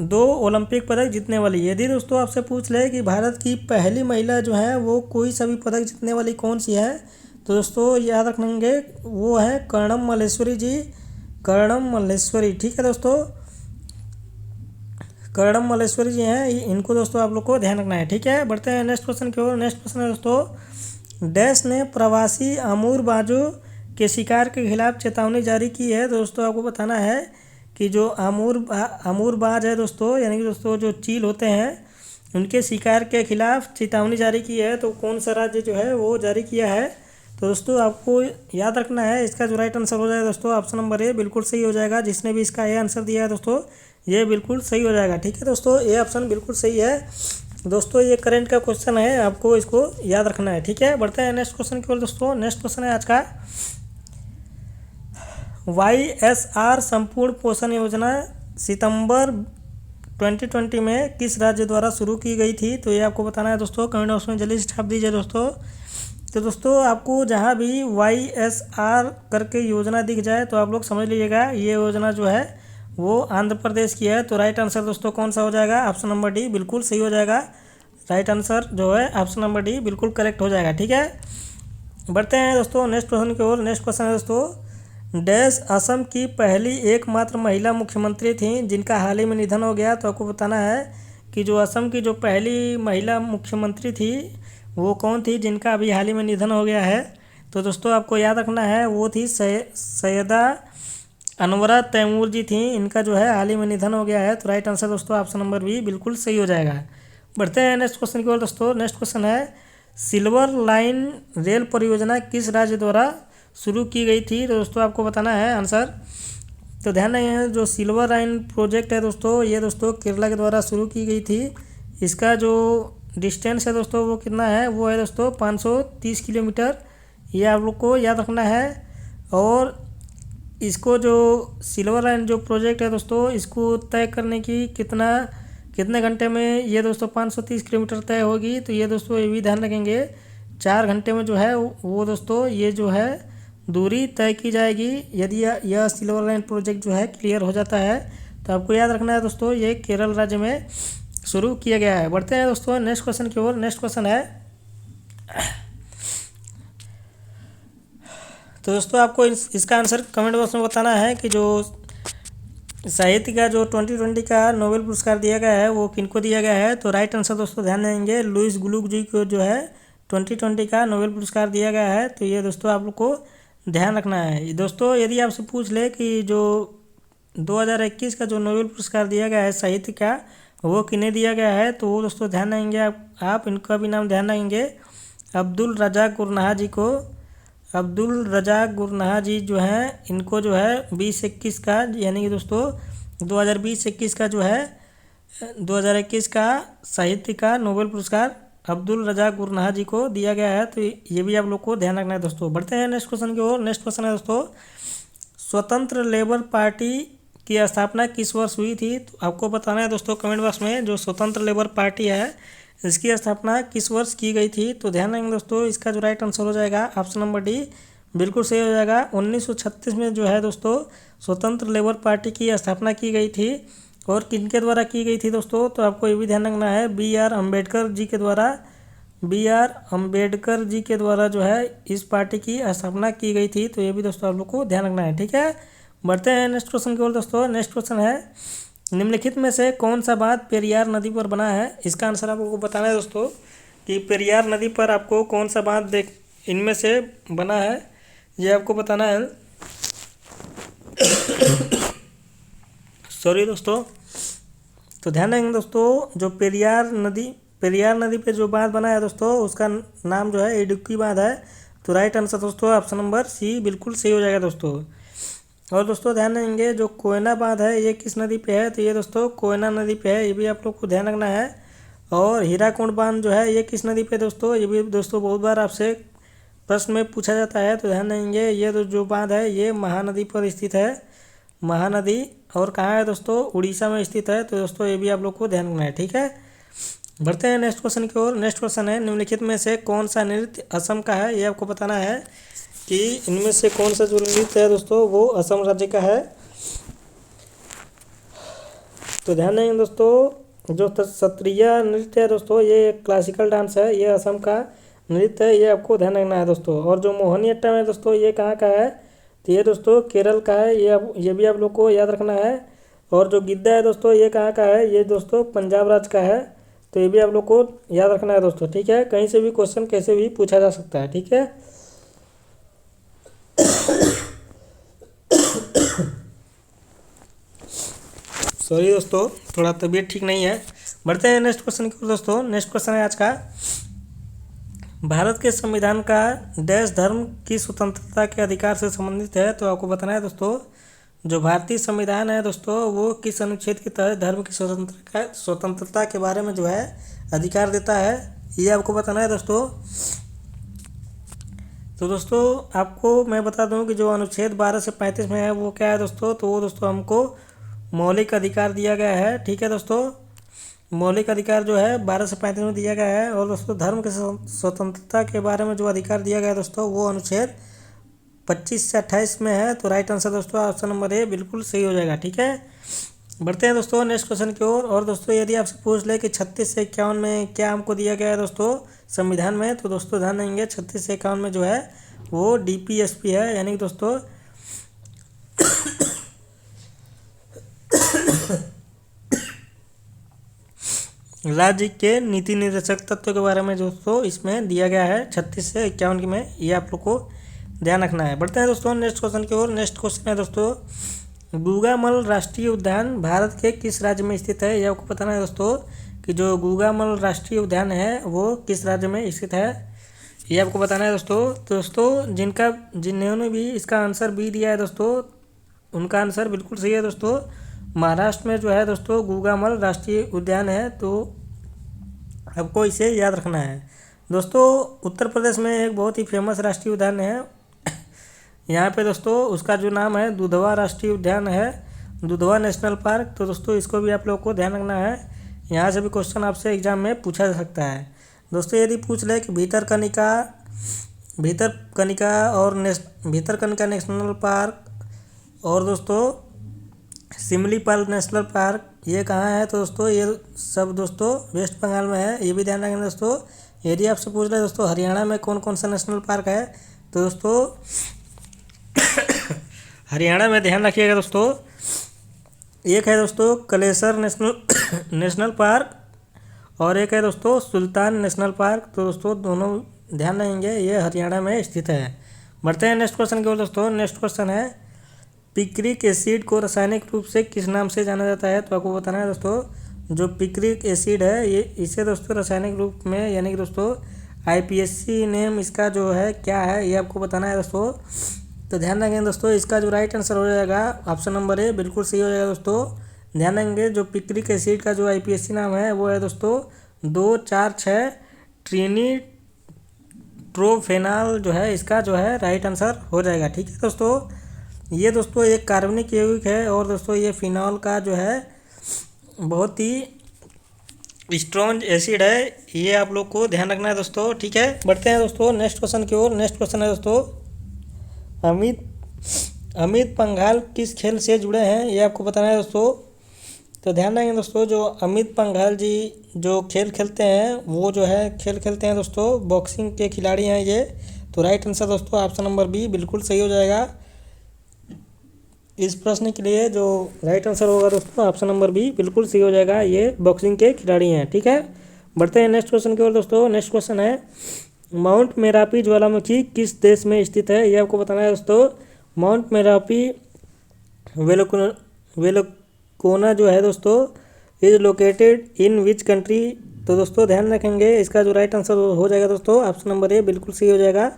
2 ओलंपिक पदक जीतने वाली। यदि दोस्तों आपसे पूछ ले कि भारत की पहली महिला जो है वो कोई सा भी पदक जीतने वाली कौन सी है, तो दोस्तों याद रखेंगे वो है कर्णम मल्लेश्वरी जी, कर्णम मल्लेश्वरी, ठीक है दोस्तों। कर्णम मल्लेश्वरी जी हैं, इनको दोस्तों आप लोग को ध्यान रखना है, ठीक है। बढ़ते हैं नेक्स्ट क्वेश्चन की ओर। नेक्स्ट क्वेश्चन है दोस्तों, डैश ने प्रवासी अमूर बाजों के शिकार के खिलाफ चेतावनी जारी की है। तो दोस्तों आपको बताना है कि जो अमूर बाज है दोस्तों, यानी कि दोस्तों जो चील होते हैं, उनके शिकार के खिलाफ चेतावनी जारी की है। तो कौन सा राज्य जो है वो जारी किया है, तो दोस्तों आपको याद रखना है, इसका जो राइट आंसर हो जाएगा दोस्तों ऑप्शन नंबर ए बिल्कुल सही हो जाएगा। जिसने भी इसका ए आंसर दिया है दोस्तों, ये बिल्कुल सही हो जाएगा, ठीक है दोस्तों। ए ऑप्शन बिल्कुल सही है दोस्तों। ये करंट का क्वेश्चन है, आपको इसको याद रखना है, ठीक है। बढ़ते हैं नेक्स्ट क्वेश्चन की ओर दोस्तों। नेक्स्ट क्वेश्चन है आज का, YSR संपूर्ण पोषण योजना सितंबर 2020 में किस राज्य द्वारा शुरू की गई थी। तो ये आपको बताना है दोस्तों, कमेंट बॉक्स में जल्दी से छाप दीजिए दोस्तों। तो दोस्तों आपको जहाँ भी YSR करके योजना दिख जाए तो आप लोग समझ लीजिएगा ये योजना जो है वो आंध्र प्रदेश की है। तो राइट आंसर दोस्तों कौन सा हो जाएगा, ऑप्शन नंबर डी बिल्कुल सही हो जाएगा। राइट आंसर जो है ऑप्शन नंबर डी बिल्कुल करेक्ट हो जाएगा, ठीक है। बढ़ते हैं दोस्तों नेक्स्ट क्वेश्चन की ओर। नेक्स्ट क्वेश्चन है दोस्तों, डैश असम की पहली एकमात्र महिला मुख्यमंत्री थी जिनका हाल ही में निधन हो गया। तो आपको बताना है कि जो असम की जो पहली महिला मुख्यमंत्री थी वो कौन थी जिनका अभी हाल ही में निधन हो गया है। तो दोस्तों आपको याद रखना है, वो थी सैयदा अनवरा तैमूर जी थी। इनका जो है हाल ही में निधन हो गया है। तो राइट आंसर दोस्तों ऑप्शन नंबर बी बिल्कुल सही हो जाएगा। बढ़ते हैं नेक्स्ट क्वेश्चन की ओर दोस्तों। नेक्स्ट क्वेश्चन है, सिल्वर लाइन रेल परियोजना किस राज्य द्वारा शुरू की गई थी। तो दोस्तों आपको बताना है आंसर। तो ध्यान रहे, जो सिल्वर लाइन प्रोजेक्ट है दोस्तों, ये दोस्तों केरला के द्वारा शुरू की गई थी। इसका जो डिस्टेंस है दोस्तों वो कितना है, वो है दोस्तों 530 किलोमीटर। ये आप लोग को याद रखना है। और इसको जो सिल्वर लाइन जो प्रोजेक्ट है दोस्तों, इसको तय करने की कितने घंटे में ये दोस्तों 530 किलोमीटर तय होगी, तो ये दोस्तों ये भी ध्यान रखेंगे 4 घंटे में जो है वो दोस्तों ये जो है दूरी तय की जाएगी। यदि यह सिल्वर लाइन प्रोजेक्ट जो है क्लियर हो जाता है तो आपको याद रखना है दोस्तों ये केरल राज्य में शुरू किया गया है। बढ़ते हैं दोस्तों नेक्स्ट क्वेश्चन की ओर। नेक्स्ट क्वेश्चन है, तो दोस्तों आपको इसका आंसर कमेंट बॉक्स में बताना है कि जो साहित्य का जो 2020 का नोबेल पुरस्कार दिया गया है वो किनको दिया गया है। तो राइट आंसर दोस्तों ध्यान देंगे लुईस ग्लुक जी को जो है 2020 का नोबेल पुरस्कार दिया गया है। तो ये दोस्तों आप लोग को ध्यान रखना है। दोस्तों यदि आपसे पूछ ले कि जो 2021 का जो नोबेल पुरस्कार दिया गया है साहित्य का वो किन्हें दिया गया है, तो वो दोस्तों ध्यान देंगे आप इनका भी नाम ध्यान रखेंगे, अब्दुल रज़ाक गुरनाहा जी को। अब्दुल रज़ाक गुरनाहा जी जो हैं इनको जो है 2021 का यानी कि दोस्तों 2020-21 का जो है 2021 का साहित्य का नोबेल पुरस्कार अब्दुल रज़ाक गुरनाहा जी को दिया गया है। तो ये भी आप लोग को ध्यान रखना है दोस्तों। बढ़ते हैं नेक्स्ट क्वेश्चन की ओर। नेक्स्ट क्वेश्चन है दोस्तों, स्वतंत्र लेबर पार्टी की स्थापना किस वर्ष हुई थी। तो आपको बताना है दोस्तों कमेंट बॉक्स में जो स्वतंत्र लेबर पार्टी है इसकी स्थापना किस वर्ष की गई थी। तो ध्यान रखेंगे दोस्तों इसका जो राइट आंसर हो जाएगा ऑप्शन नंबर डी बिल्कुल सही हो जाएगा। 1936 में जो है दोस्तों स्वतंत्र लेबर पार्टी की स्थापना की गई थी। और किनके द्वारा की गई थी दोस्तों, तो आपको ये भी ध्यान रखना है बी.आर. अम्बेडकर जी के द्वारा। बी.आर. अम्बेडकर जी के द्वारा जो है इस पार्टी की स्थापना की गई थी। तो ये भी दोस्तों आप लोग को ध्यान रखना है, ठीक है। बढ़ते हैं नेक्स्ट क्वेश्चन की ओर दोस्तों। नेक्स्ट क्वेश्चन है, निम्नलिखित में से कौन सा बांध पेरियार नदी पर बना है। इसका आंसर आपको बताना है दोस्तों कि पेरियार नदी पर आपको कौन सा बांध इनमें से बना है, ये आपको बताना है। सॉरी दोस्तों, तो ध्यान रखेंगे दोस्तों जो पेरियार नदी पे जो बांध बना है दोस्तों उसका नाम जो है इडुक्की बांध है। तो राइट आंसर दोस्तों ऑप्शन नंबर सी बिल्कुल सही हो जाएगा दोस्तों। और दोस्तों ध्यान देंगे जो कोयना बांध है ये किस नदी पे है, तो ये दोस्तों कोयना नदी पे है, ये भी आप लोग को ध्यान रखना है। और हीराकुंड बांध जो है ये किस नदी पे दोस्तों, ये भी दोस्तों बहुत बार आपसे प्रश्न में पूछा जाता है। तो ध्यान देंगे ये जो बांध है ये महानदी पर स्थित है, महानदी। और कहाँ है दोस्तों, उड़ीसा में स्थित है। तो दोस्तों ये भी आप लोग को ध्यान रखना है, ठीक है। बढ़ते हैं नेक्स्ट क्वेश्चन की ओर। नेक्स्ट क्वेश्चन है, निम्नलिखित में से कौन सा नृत्य असम का है, ये आपको बताना है कि इनमें से कौन सा जो नृत्य है दोस्तों वो असम राज्य का है। तो ध्यान देंगे दोस्तों जो सत्रिय नृत्य है दोस्तों ये क्लासिकल डांस है, ये असम का नृत्य है, ये आपको ध्यान रखना है दोस्तों। और जो मोहिनीअट्टम है दोस्तों ये कहाँ का है, तो ये दोस्तों केरल का है, ये भी आप लोग को याद रखना है। और जो गिद्दा है दोस्तों ये कहाँ का है, ये दोस्तों पंजाब राज्य का है। तो ये भी आप लोग को याद रखना है दोस्तों, ठीक है। कहीं से भी क्वेश्चन कैसे भी पूछा जा सकता है, ठीक है। सॉरी दोस्तों थोड़ा तबीयत ठीक नहीं है। बढ़ते हैं नेक्स्ट क्वेश्चन की ओर दोस्तों। नेक्स्ट क्वेश्चन है आज का, भारत के संविधान का डैश धर्म की स्वतंत्रता के अधिकार से संबंधित है। तो आपको बताना है दोस्तों जो भारतीय संविधान है दोस्तों वो किस अनुच्छेद के तहत धर्म की स्वतंत्रता के बारे में जो है अधिकार देता है, ये आपको बताना है दोस्तों। तो दोस्तों आपको मैं बता दूं कि जो अनुच्छेद 12 से 35 में है वो क्या है दोस्तों, तो वो दोस्तों हमको मौलिक अधिकार दिया गया है, ठीक है दोस्तों। मौलिक अधिकार जो है 12 से 35 में दिया गया है। और दोस्तों धर्म की स्वतंत्रता के बारे में जो अधिकार दिया गया है दोस्तों वो अनुच्छेद 25 से 28 में है। तो राइट आंसर दोस्तों ऑप्शन नंबर ए बिल्कुल सही हो जाएगा, ठीक है। बढ़ते हैं दोस्तों नेक्स्ट क्वेश्चन की ओर। और दोस्तों यदि आपसे पूछ ले कि 36 से 51 में क्या हमको दिया गया है दोस्तों संविधान में, तो दोस्तों ध्यान देंगे 36 से 51 में जो है वो डीपीएसपी है, यानी कि दोस्तों राज्य के नीति निर्देशक तत्व के बारे में दोस्तों इसमें दिया गया है 36 से 51 में, ये आप लोग को ध्यान रखना है। बढ़ते हैं दोस्तों नेक्स्ट क्वेश्चन की ओर। नेक्स्ट क्वेश्चन है दोस्तों, गूगामल राष्ट्रीय उद्यान भारत के किस राज्य में स्थित है, ये आपको बताना है दोस्तों कि जो गूगामल राष्ट्रीय उद्यान है वो किस राज्य में स्थित है, ये आपको बताना है दोस्तों। तो दोस्तों जिन्होंने भी इसका आंसर बी दिया है दोस्तों उनका आंसर बिल्कुल सही है दोस्तों। महाराष्ट्र में जो है दोस्तों गूगामल राष्ट्रीय उद्यान है। तो आपको इसे याद रखना है। दोस्तों उत्तर प्रदेश में एक बहुत ही फेमस राष्ट्रीय उद्यान है यहाँ पे दोस्तों, उसका जो नाम है दुधवा राष्ट्रीय उद्यान है, दुधवा नेशनल पार्क। तो दोस्तों इसको भी आप लोग को ध्यान रखना है, यहाँ से भी क्वेश्चन आपसे एग्जाम में पूछा जा सकता है। दोस्तों यदि पूछ ले कि भितरकनिका नेशनल पार्क और दोस्तों सिमलीपाल नेशनल पार्क ये कहाँ है, तो दोस्तों ये सब दोस्तों वेस्ट बंगाल में है, ये भी ध्यान रखेंगे दोस्तों। यदि आपसे पूछ रहे दोस्तों हरियाणा में कौन कौन सा नेशनल पार्क है, तो दोस्तों हरियाणा में ध्यान रखिएगा दोस्तों, एक है दोस्तों कलेसर नेशनल पार्क और एक है दोस्तों सुल्तान नेशनल पार्क। तो दोस्तों दोनों ध्यान रखेंगे, ये हरियाणा में स्थित है। बढ़ते हैं नेक्स्ट क्वेश्चन की ओर दोस्तों। नेक्स्ट क्वेश्चन है पिक्रिक एसिड को रासायनिक रूप से किस नाम से जाना जाता है, तो आपको बताना है दोस्तों। जो पिक्रिक एसिड है ये इसे दोस्तों रासायनिक रूप में यानी कि दोस्तों IPSC नेम इसका जो है क्या है, ये आपको बताना है दोस्तों। तो ध्यान रखेंगे दोस्तों, इसका जो राइट आंसर हो जाएगा ऑप्शन नंबर ए, बिल्कुल सही हो जाएगा दोस्तों। ध्यान रखेंगे जो पिक्रिक एसिड का जो IPSC नाम है वो है दोस्तों 2,4,6 ट्रिनिट्रोफेनॉल जो है इसका जो है राइट आंसर हो जाएगा। ठीक है दोस्तों, ये दोस्तों एक कार्बनिक यौगिक है और दोस्तों ये फिनॉल का जो है बहुत ही स्ट्रॉन्ग एसिड है, ये आप लोग को ध्यान रखना है दोस्तों। ठीक है, बढ़ते हैं दोस्तों नेक्स्ट क्वेश्चन की ओर। नेक्स्ट क्वेश्चन है दोस्तों अमित पंघाल किस खेल से जुड़े हैं, ये आपको बताना है दोस्तों। तो ध्यान रखेंगे दोस्तों, जो अमित पंघाल जी जो खेल खेलते हैं वो जो है खेल खेलते हैं दोस्तों बॉक्सिंग के खिलाड़ी हैं ये। तो राइट आंसर दोस्तों ऑप्शन नंबर बी बिल्कुल सही हो जाएगा। इस प्रश्न के लिए जो राइट आंसर होगा दोस्तों ऑप्शन नंबर बी बिल्कुल सही हो जाएगा, ये बॉक्सिंग के खिलाड़ी हैं। ठीक है, बढ़ते हैं नेक्स्ट क्वेश्चन की ओर दोस्तों। नेक्स्ट क्वेश्चन है माउंट मेरापी ज्वालामुखी किस देश में स्थित है, ये आपको बताना है दोस्तों। माउंट मेरापी वेलोकोना जो है दोस्तों is located in which country, तो दोस्तों ध्यान रखेंगे इसका जो राइट आंसर हो जाएगा दोस्तों ऑप्शन नंबर ए बिल्कुल सही हो जाएगा,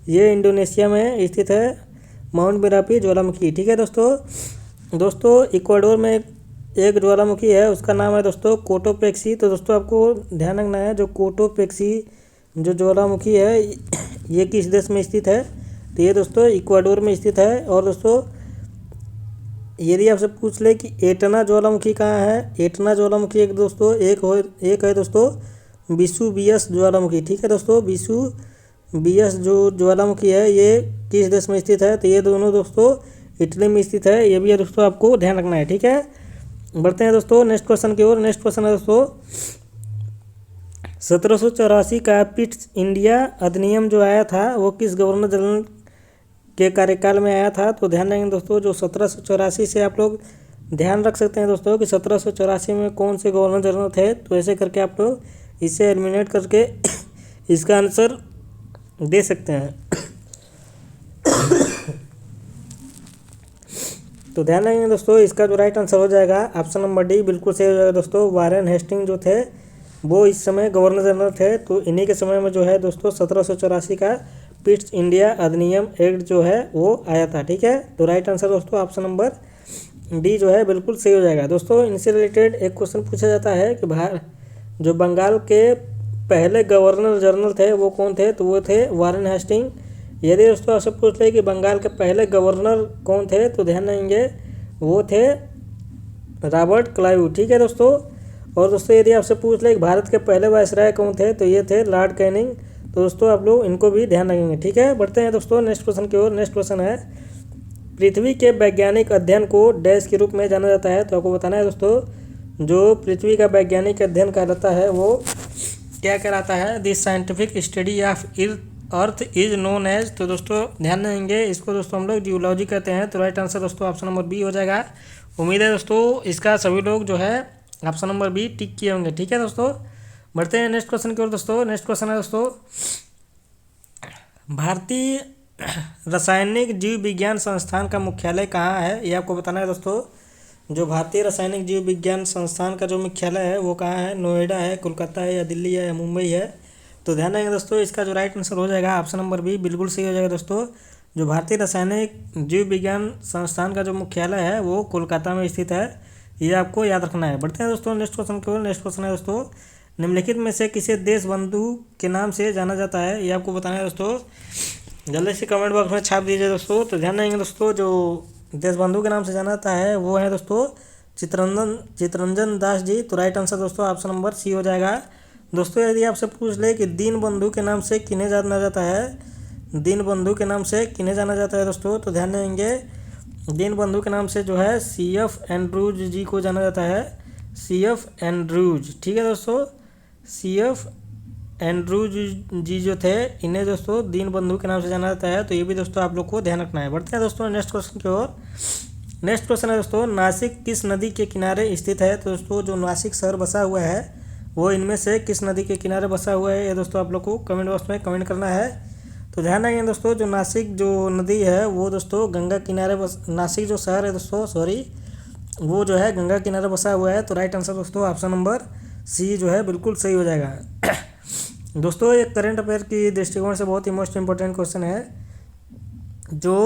ये इंडोनेशिया में स्थित है माउंट मेरापी ज्वालामुखी। ठीक है दोस्तों इक्वाडोर में एक ज्वालामुखी है उसका नाम है दोस्तों कोटोपेक्सी। तो दोस्तों आपको ध्यान रखना है जो कोटोपेक्सी जो ज्वालामुखी है ये किस देश में स्थित है, तो ये दोस्तों इक्वाडोर में स्थित है। और दोस्तों यदि आपसे पूछ ले कि एटना ज्वालामुखी कहाँ है, एटना ज्वालामुखी एक है दोस्तों विसुवियस ज्वालामुखी। ठीक है दोस्तों, विसुवियस जो ज्वालामुखी है ये किस देश में स्थित है, तो ये दोनों दोस्तों इटली में स्थित है, ये भी दोस्तों आपको ध्यान रखना है। ठीक है, बढ़ते हैं दोस्तों नेक्स्ट क्वेश्चन की ओर। नेक्स्ट क्वेश्चन है दोस्तों 1784 का पिट्स इंडिया अधिनियम जो आया था वो किस गवर्नर जनरल के कार्यकाल में आया था, तो ध्यान रखेंगे दोस्तों जो 1784 से आप लोग ध्यान रख सकते हैं दोस्तों कि 1784 में कौन से गवर्नर जनरल थे। तो ऐसे करके आप लोग इसे एलिमिनेट करके इसका आंसर दे सकते हैं। तो ध्यान रखेंगे दोस्तों इसका जो राइट आंसर हो जाएगा ऑप्शन नंबर डी बिल्कुल सही हो जाएगा दोस्तों। वारेन हेस्टिंग जो थे वो इस समय गवर्नर जनरल थे, तो इन्हीं के समय में जो है दोस्तों 1784 का पिट्स इंडिया अधिनियम एक्ट जो है वो आया था। ठीक है, तो राइट आंसर दोस्तों ऑप्शन नंबर डी जो है बिल्कुल सही हो जाएगा। दोस्तों इनसे रिलेटेड एक क्वेश्चन पूछा जाता है कि जो बंगाल के पहले गवर्नर जनरल थे वो कौन थे, तो वो थे वारेन हेस्टिंग। यदि दोस्तों आपसे पूछ रहे कि बंगाल के पहले गवर्नर कौन थे, तो ध्यान देंगे वो थे रॉबर्ट क्लाइव। ठीक है दोस्तों, और दोस्तों यदि आपसे पूछ ले कि भारत के पहले वायसराय कौन थे, तो ये थे लॉर्ड कैनिंग। तो दोस्तों आप लोग इनको भी ध्यान रखेंगे। ठीक है, बढ़ते हैं दोस्तों नेक्स्ट क्वेश्चन की ओर। नेक्स्ट क्वेश्चन है पृथ्वी के वैज्ञानिक अध्ययन को डैश के रूप में जाना जाता है, तो आपको बताना है दोस्तों जो पृथ्वी का वैज्ञानिक अध्ययन कहलाता है वो क्या कहलाता है, this scientific study of earth is known as. तो दोस्तों ध्यान देंगे इसको दोस्तों हम लोग जियोलॉजी कहते हैं। तो राइट आंसर दोस्तों ऑप्शन नंबर बी हो जाएगा। उम्मीद है दोस्तों इसका सभी लोग जो है ऑप्शन नंबर बी टिक किए होंगे। ठीक है दोस्तों, बढ़ते हैं नेक्स्ट क्वेश्चन की ओर। दोस्तों नेक्स्ट क्वेश्चन है दोस्तों भारतीय रासायनिक जीव विज्ञान संस्थान का मुख्यालय कहाँ है, ये आपको बताना है दोस्तों। जो भारतीय रासायनिक जीव विज्ञान संस्थान का जो मुख्यालय है वो कहाँ है, नोएडा है, कोलकाता है या दिल्ली है या मुंबई है। तो ध्यान रखेंगे दोस्तों इसका जो राइट आंसर हो जाएगा ऑप्शन नंबर बी बिल्कुल सही हो जाएगा दोस्तों। जो भारतीय रासायनिक जीव विज्ञान संस्थान का जो मुख्यालय है वो कोलकाता में स्थित है, ये आपको याद रखना है। बढ़ते हैं दोस्तों नेक्स्ट क्वेश्चन की ओर। नेक्स्ट क्वेश्चन है दोस्तों निम्नलिखित में से किसे देश बंधु के नाम से जाना जाता है, ये आपको बताना है दोस्तों। जल्दी से कमेंट बॉक्स में छाप दीजिए दोस्तों। तो ध्यान देंगे दोस्तों, जो देश बंधु के नाम से जाना जाता है वो है दोस्तों चित्तरंजन दास जी। तो राइट आंसर दोस्तों ऑप्शन नंबर सी हो जाएगा। दोस्तों यदि आपसे पूछ ले कि दीन बंधु के नाम से किन्हें जाना जाता है, दीन बंधु के नाम से किन्हें जाना जाता है दोस्तों, तो ध्यान देंगे दीन बंधु के नाम से जो है CF एंड्रूज जी को जाना जाता है। CF एंड्रूज, ठीक है दोस्तों। CF एंड्रूज जी जो थे, इन्हें दोस्तों दीन बंधु के नाम से जाना जाता है। तो ये भी दोस्तों आप लोग को ध्यान रखना है। बढ़ते हैं दोस्तों नेक्स्ट क्वेश्चन की ओर। नेक्स्ट क्वेश्चन है दोस्तों, नासिक किस नदी के किनारे स्थित है। तो दोस्तों जो नासिक शहर बसा हुआ है वो इनमें से किस नदी के किनारे बसा हुआ है, ये दोस्तों आप लोग को कमेंट बॉक्स में कमेंट करना है। तो ध्यान रखेंगे दोस्तों, जो नासिक जो नदी है वो दोस्तों गंगा किनारे नासिक जो शहर है दोस्तों, सॉरी, वो जो है गंगा किनारे बसा हुआ है। तो राइट आंसर दोस्तों ऑप्शन नंबर सी जो है बिल्कुल सही हो जाएगा। दोस्तों एक करंट अफेयर की दृष्टिकोण से बहुत ही मोस्ट इंपॉर्टेंट क्वेश्चन है। जो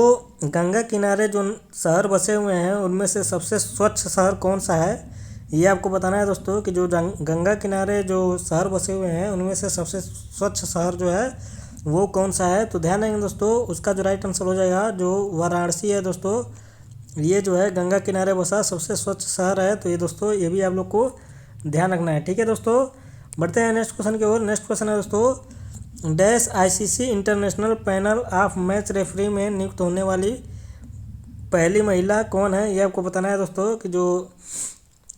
गंगा किनारे जो शहर बसे हुए हैं उनमें से सबसे स्वच्छ शहर कौन सा है, ये आपको बताना है दोस्तों। कि जो गंगा किनारे जो शहर बसे हुए हैं उनमें से सबसे स्वच्छ शहर जो है वो कौन सा है। तो ध्यान देंगे दोस्तों, उसका जो राइट आंसर हो जाएगा जो वाराणसी है दोस्तों। ये जो है गंगा किनारे बसा सबसे स्वच्छ शहर है। तो ये दोस्तों ये भी आप लोग को ध्यान रखना है, ठीक है दोस्तों। बढ़ते हैं नेक्स्ट क्वेश्चन की ओर। नेक्स्ट क्वेश्चन है दोस्तों, dash ICC international panel of match referee में नियुक्त होने वाली पहली महिला कौन है, ये आपको बताना है दोस्तों। कि जो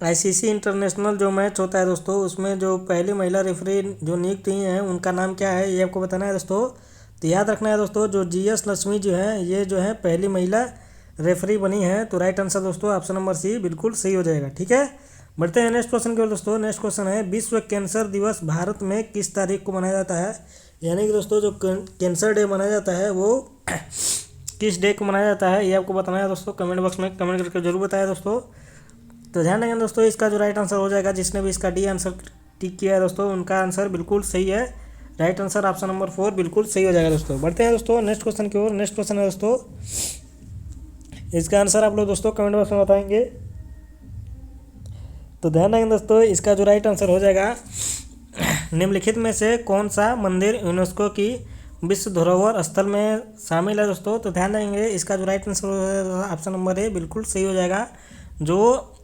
ICC इंटरनेशनल जो मैच होता है दोस्तों, उसमें जो पहली महिला रेफरी जो नियुक्त हुई हैं उनका नाम क्या है, ये आपको बताना है दोस्तों। तो याद रखना है दोस्तों, जो GS लक्ष्मी जो है ये जो है पहली महिला रेफरी बनी है। तो राइट आंसर दोस्तों ऑप्शन नंबर सी बिल्कुल सही हो जाएगा, ठीक है। बढ़ते हैं नेक्स्ट क्वेश्चन की ओर दोस्तों। नेक्स्ट क्वेश्चन है, विश्व कैंसर दिवस भारत में किस तारीख को मनाया जाता है। यानी कि दोस्तों जो कैंसर डे मनाया जाता है वो किस डे को मनाया जाता है, ये आपको बताना है दोस्तों। कमेंट बॉक्स में कमेंट करके जरूर बताया दोस्तों। तो ध्यान देंगे दोस्तों, इसका जो राइट आंसर हो जाएगा, जिसने भी इसका डी आंसर टिक किया है दोस्तों उनका आंसर बिल्कुल सही है। राइट आंसर ऑप्शन नंबर 4 बिल्कुल सही हो जाएगा दोस्तों। बढ़ते हैं दोस्तों नेक्स्ट क्वेश्चन की ओर। नेक्स्ट क्वेश्चन है दोस्तों, इसका आंसर आप लोग दोस्तों कमेंट बॉक्स में बताएंगे। तो ध्यान देंगे दोस्तों, इसका जो राइट आंसर हो जाएगा, निम्नलिखित में से कौन सा मंदिर यूनेस्को की विश्व धरोहर स्थल में शामिल है दोस्तों। तो ध्यान देंगे, इसका जो right answer option number A बिल्कुल सही हो जाएगा। जो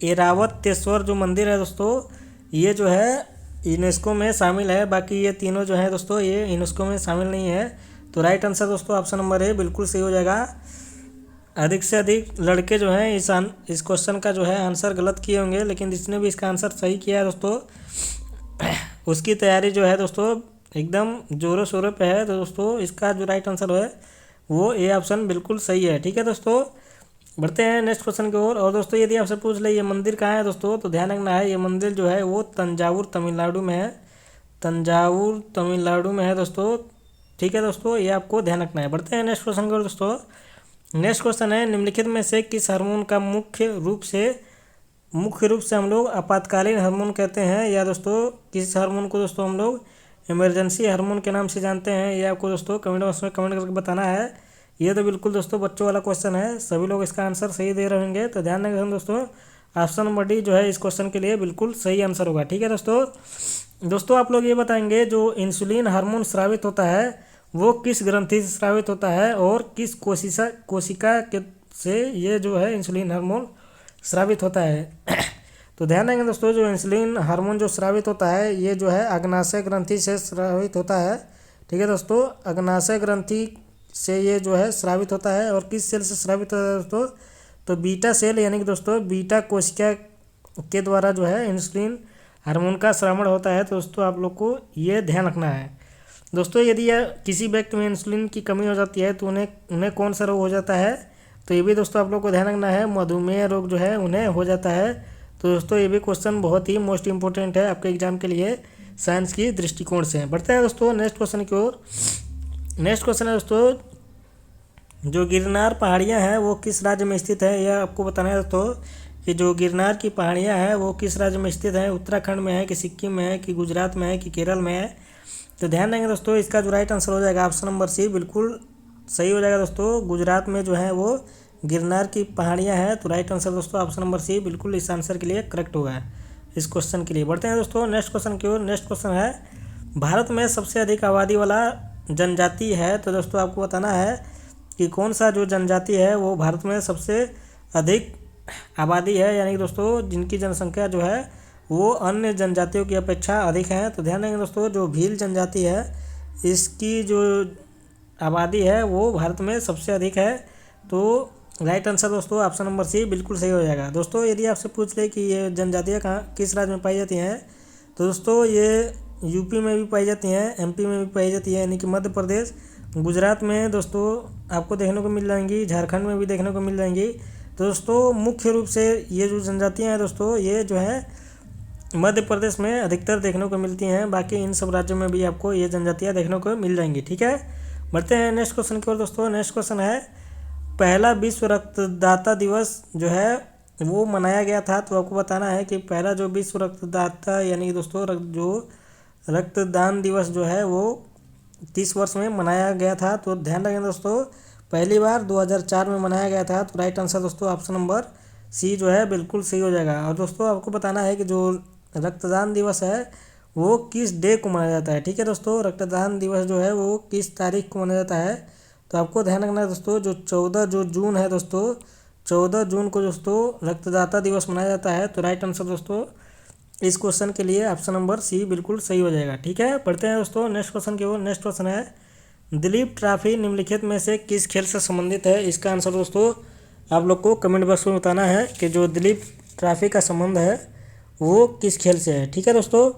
ऐरावतेश्वर जो मंदिर है दोस्तों, ये जो है यूनेस्को में शामिल है। बाकी ये तीनों जो है दोस्तों ये यूनेस्को में शामिल नहीं है। तो राइट आंसर दोस्तों ऑप्शन नंबर ए बिल्कुल सही हो जाएगा। अधिक से अधिक लड़के जो हैं इस क्वेश्चन का जो है आंसर गलत किए होंगे, लेकिन जिसने भी इसका आंसर सही किया है दोस्तों उसकी तैयारी जो है दोस्तों एकदम जोरों शोरों पे है। तो दोस्तों इसका जो राइट आंसर है वो ए ऑप्शन बिल्कुल सही है, ठीक है दोस्तों। बढ़ते हैं नेक्स्ट क्वेश्चन की ओर। और दोस्तों यदि आपसे पूछ ले ये मंदिर कहाँ है दोस्तों, तो ध्यान रखना है, ये मंदिर जो है वो तंजावुर तमिलनाडु में है। तंजावुर तमिलनाडु में है दोस्तों, ठीक है दोस्तों, ये आपको ध्यान रखना है। बढ़ते हैं नेक्स्ट क्वेश्चन की ओर दोस्तों। नेक्स्ट क्वेश्चन है, निम्नलिखित में से किस हार्मोन का मुख्य रूप से हम लोग आपातकालीन हार्मोन कहते हैं, या दोस्तों किस हार्मोन को दोस्तों हम लोग इमरजेंसी हार्मोन के नाम से जानते हैं, ये आपको दोस्तों कमेंट बॉक्स में कमेंट करके बताना है। ये तो बिल्कुल दोस्तों बच्चों वाला क्वेश्चन है, सभी लोग इसका आंसर सही दे रहे होंगे। तो ध्यान रखें दोस्तों, ऑप्शन नंबर डी जो है इस क्वेश्चन के लिए बिल्कुल सही आंसर होगा, ठीक है दोस्तों आप लोग ये बताएंगे जो इंसुलिन हार्मोन स्रावित होता है वो किस ग्रंथि से स्रावित होता है और किस कोशिका के से ये जो है इंसुलिन हार्मोन स्रावित होता है। तो ध्यान देंगे दोस्तों, जो इंसुलिन हार्मोन जो स्रावित होता है ये जो है अग्नाशय ग्रंथि से स्रावित होता है, ठीक है दोस्तों। अग्नाशय ग्रंथि से ये जो है स्रावित होता है। और किस सेल से स्रावित होता है दोस्तों, तो बीटा सेल, यानी कि दोस्तों बीटा कोशिका के द्वारा जो है इंसुलिन हार्मोन का श्रवण होता है। तो दोस्तों आप लोग को ये ध्यान रखना है दोस्तों। यदि किसी व्यक्ति में इंसुलिन की कमी हो जाती है तो उन्हें कौन सा रोग हो जाता है, तो ये भी दोस्तों आप लोग को ध्यान रखना है, मधुमेह रोग जो है उन्हें हो जाता है। तो दोस्तों ये भी क्वेश्चन बहुत ही मोस्ट इंपॉर्टेंट है आपके एग्जाम के लिए साइंस की दृष्टिकोण से। बढ़ते हैं दोस्तों नेक्स्ट क्वेश्चन की ओर। नेक्स्ट क्वेश्चन है दोस्तों, जो गिरनार पहाड़ियाँ हैं वो किस राज्य में स्थित है, यह आपको बताना है दोस्तों। कि जो गिरनार की पहाड़ियाँ हैं वो किस राज्य में स्थित है, उत्तराखंड में है कि सिक्किम में है कि गुजरात में है कि केरल में है। तो ध्यान देंगे दोस्तों, इसका जो राइट आंसर हो जाएगा ऑप्शन नंबर सी बिल्कुल सही हो जाएगा दोस्तों। गुजरात में जो है वो गिरनार की पहाड़ियाँ हैं। तो राइट आंसर दोस्तों ऑप्शन नंबर सी बिल्कुल इस आंसर के लिए करेक्ट होगा। इस क्वेश्चन के लिए। बढ़ते हैं दोस्तों नेक्स्ट क्वेश्चन की ओर। नेक्स्ट क्वेश्चन है, भारत में सबसे अधिक आबादी वाला जनजाति है। तो दोस्तों आपको बताना है कि कौन सा जो जनजाति है वो भारत में सबसे अधिक आबादी है, यानी कि दोस्तों जिनकी जनसंख्या जो है वो अन्य जनजातियों की अपेक्षा अधिक है। तो ध्यान देंगे दोस्तों, जो भील जनजाति है इसकी जो आबादी है वो भारत में सबसे अधिक है। तो राइट आंसर दोस्तों ऑप्शन नंबर सी बिल्कुल सही हो जाएगा। दोस्तों यदि आपसे पूछ ले कि ये जनजातियाँ कहाँ किस राज्य में पाई जाती हैं, तो दोस्तों ये यूपी में भी पाई जाती हैं, एमपी में भी पाई जाती है, यानी कि मध्य प्रदेश, गुजरात में दोस्तों आपको देखने को मिल जाएंगी, झारखंड में भी देखने को मिल जाएंगी। तो दोस्तों मुख्य रूप से ये जो जनजातियाँ हैं दोस्तों ये जो है मध्य प्रदेश में अधिकतर देखने को मिलती हैं, बाकी इन सब राज्यों में भी आपको ये जनजातियाँ देखने को मिल जाएंगी। ठीक है, बढ़ते हैं नेक्स्ट क्वेश्चन की ओर। दोस्तों नेक्स्ट क्वेश्चन है, पहला विश्व रक्तदाता दिवस जो है वो मनाया गया था। तो आपको बताना है कि पहला जो विश्व रक्तदाता यानी कि दोस्तों जो रक्तदान दिवस जो है वो किस वर्ष में मनाया गया था। तो ध्यान रखें दोस्तों, पहली बार 2004 में मनाया गया था। तो राइट आंसर दोस्तों ऑप्शन नंबर सी जो है बिल्कुल सही हो जाएगा। और दोस्तों आपको बताना है कि जो रक्तदान दिवस है वो किस डे को मनाया जाता है। ठीक है दोस्तों, रक्तदान दिवस जो है वो किस तारीख को मनाया जाता है। तो आपको ध्यान रखना है दोस्तों, जो 14 जो जून है दोस्तों, 14 जून को दोस्तों रक्तदाता दिवस मनाया जाता है। तो राइट आंसर दोस्तों इस क्वेश्चन के लिए ऑप्शन नंबर सी बिल्कुल सही हो जाएगा। ठीक है, पढ़ते हैं दोस्तों नेक्स्ट क्वेश्चन की ओर। नेक्स्ट क्वेश्चन है, दिलीप ट्रॉफी निम्नलिखित में से किस खेल से संबंधित है। इसका आंसर दोस्तों आप लोग को कमेंट बॉक्स में बताना है कि जो दिलीप ट्रॉफी का संबंध है वो किस खेल से है। ठीक है दोस्तों,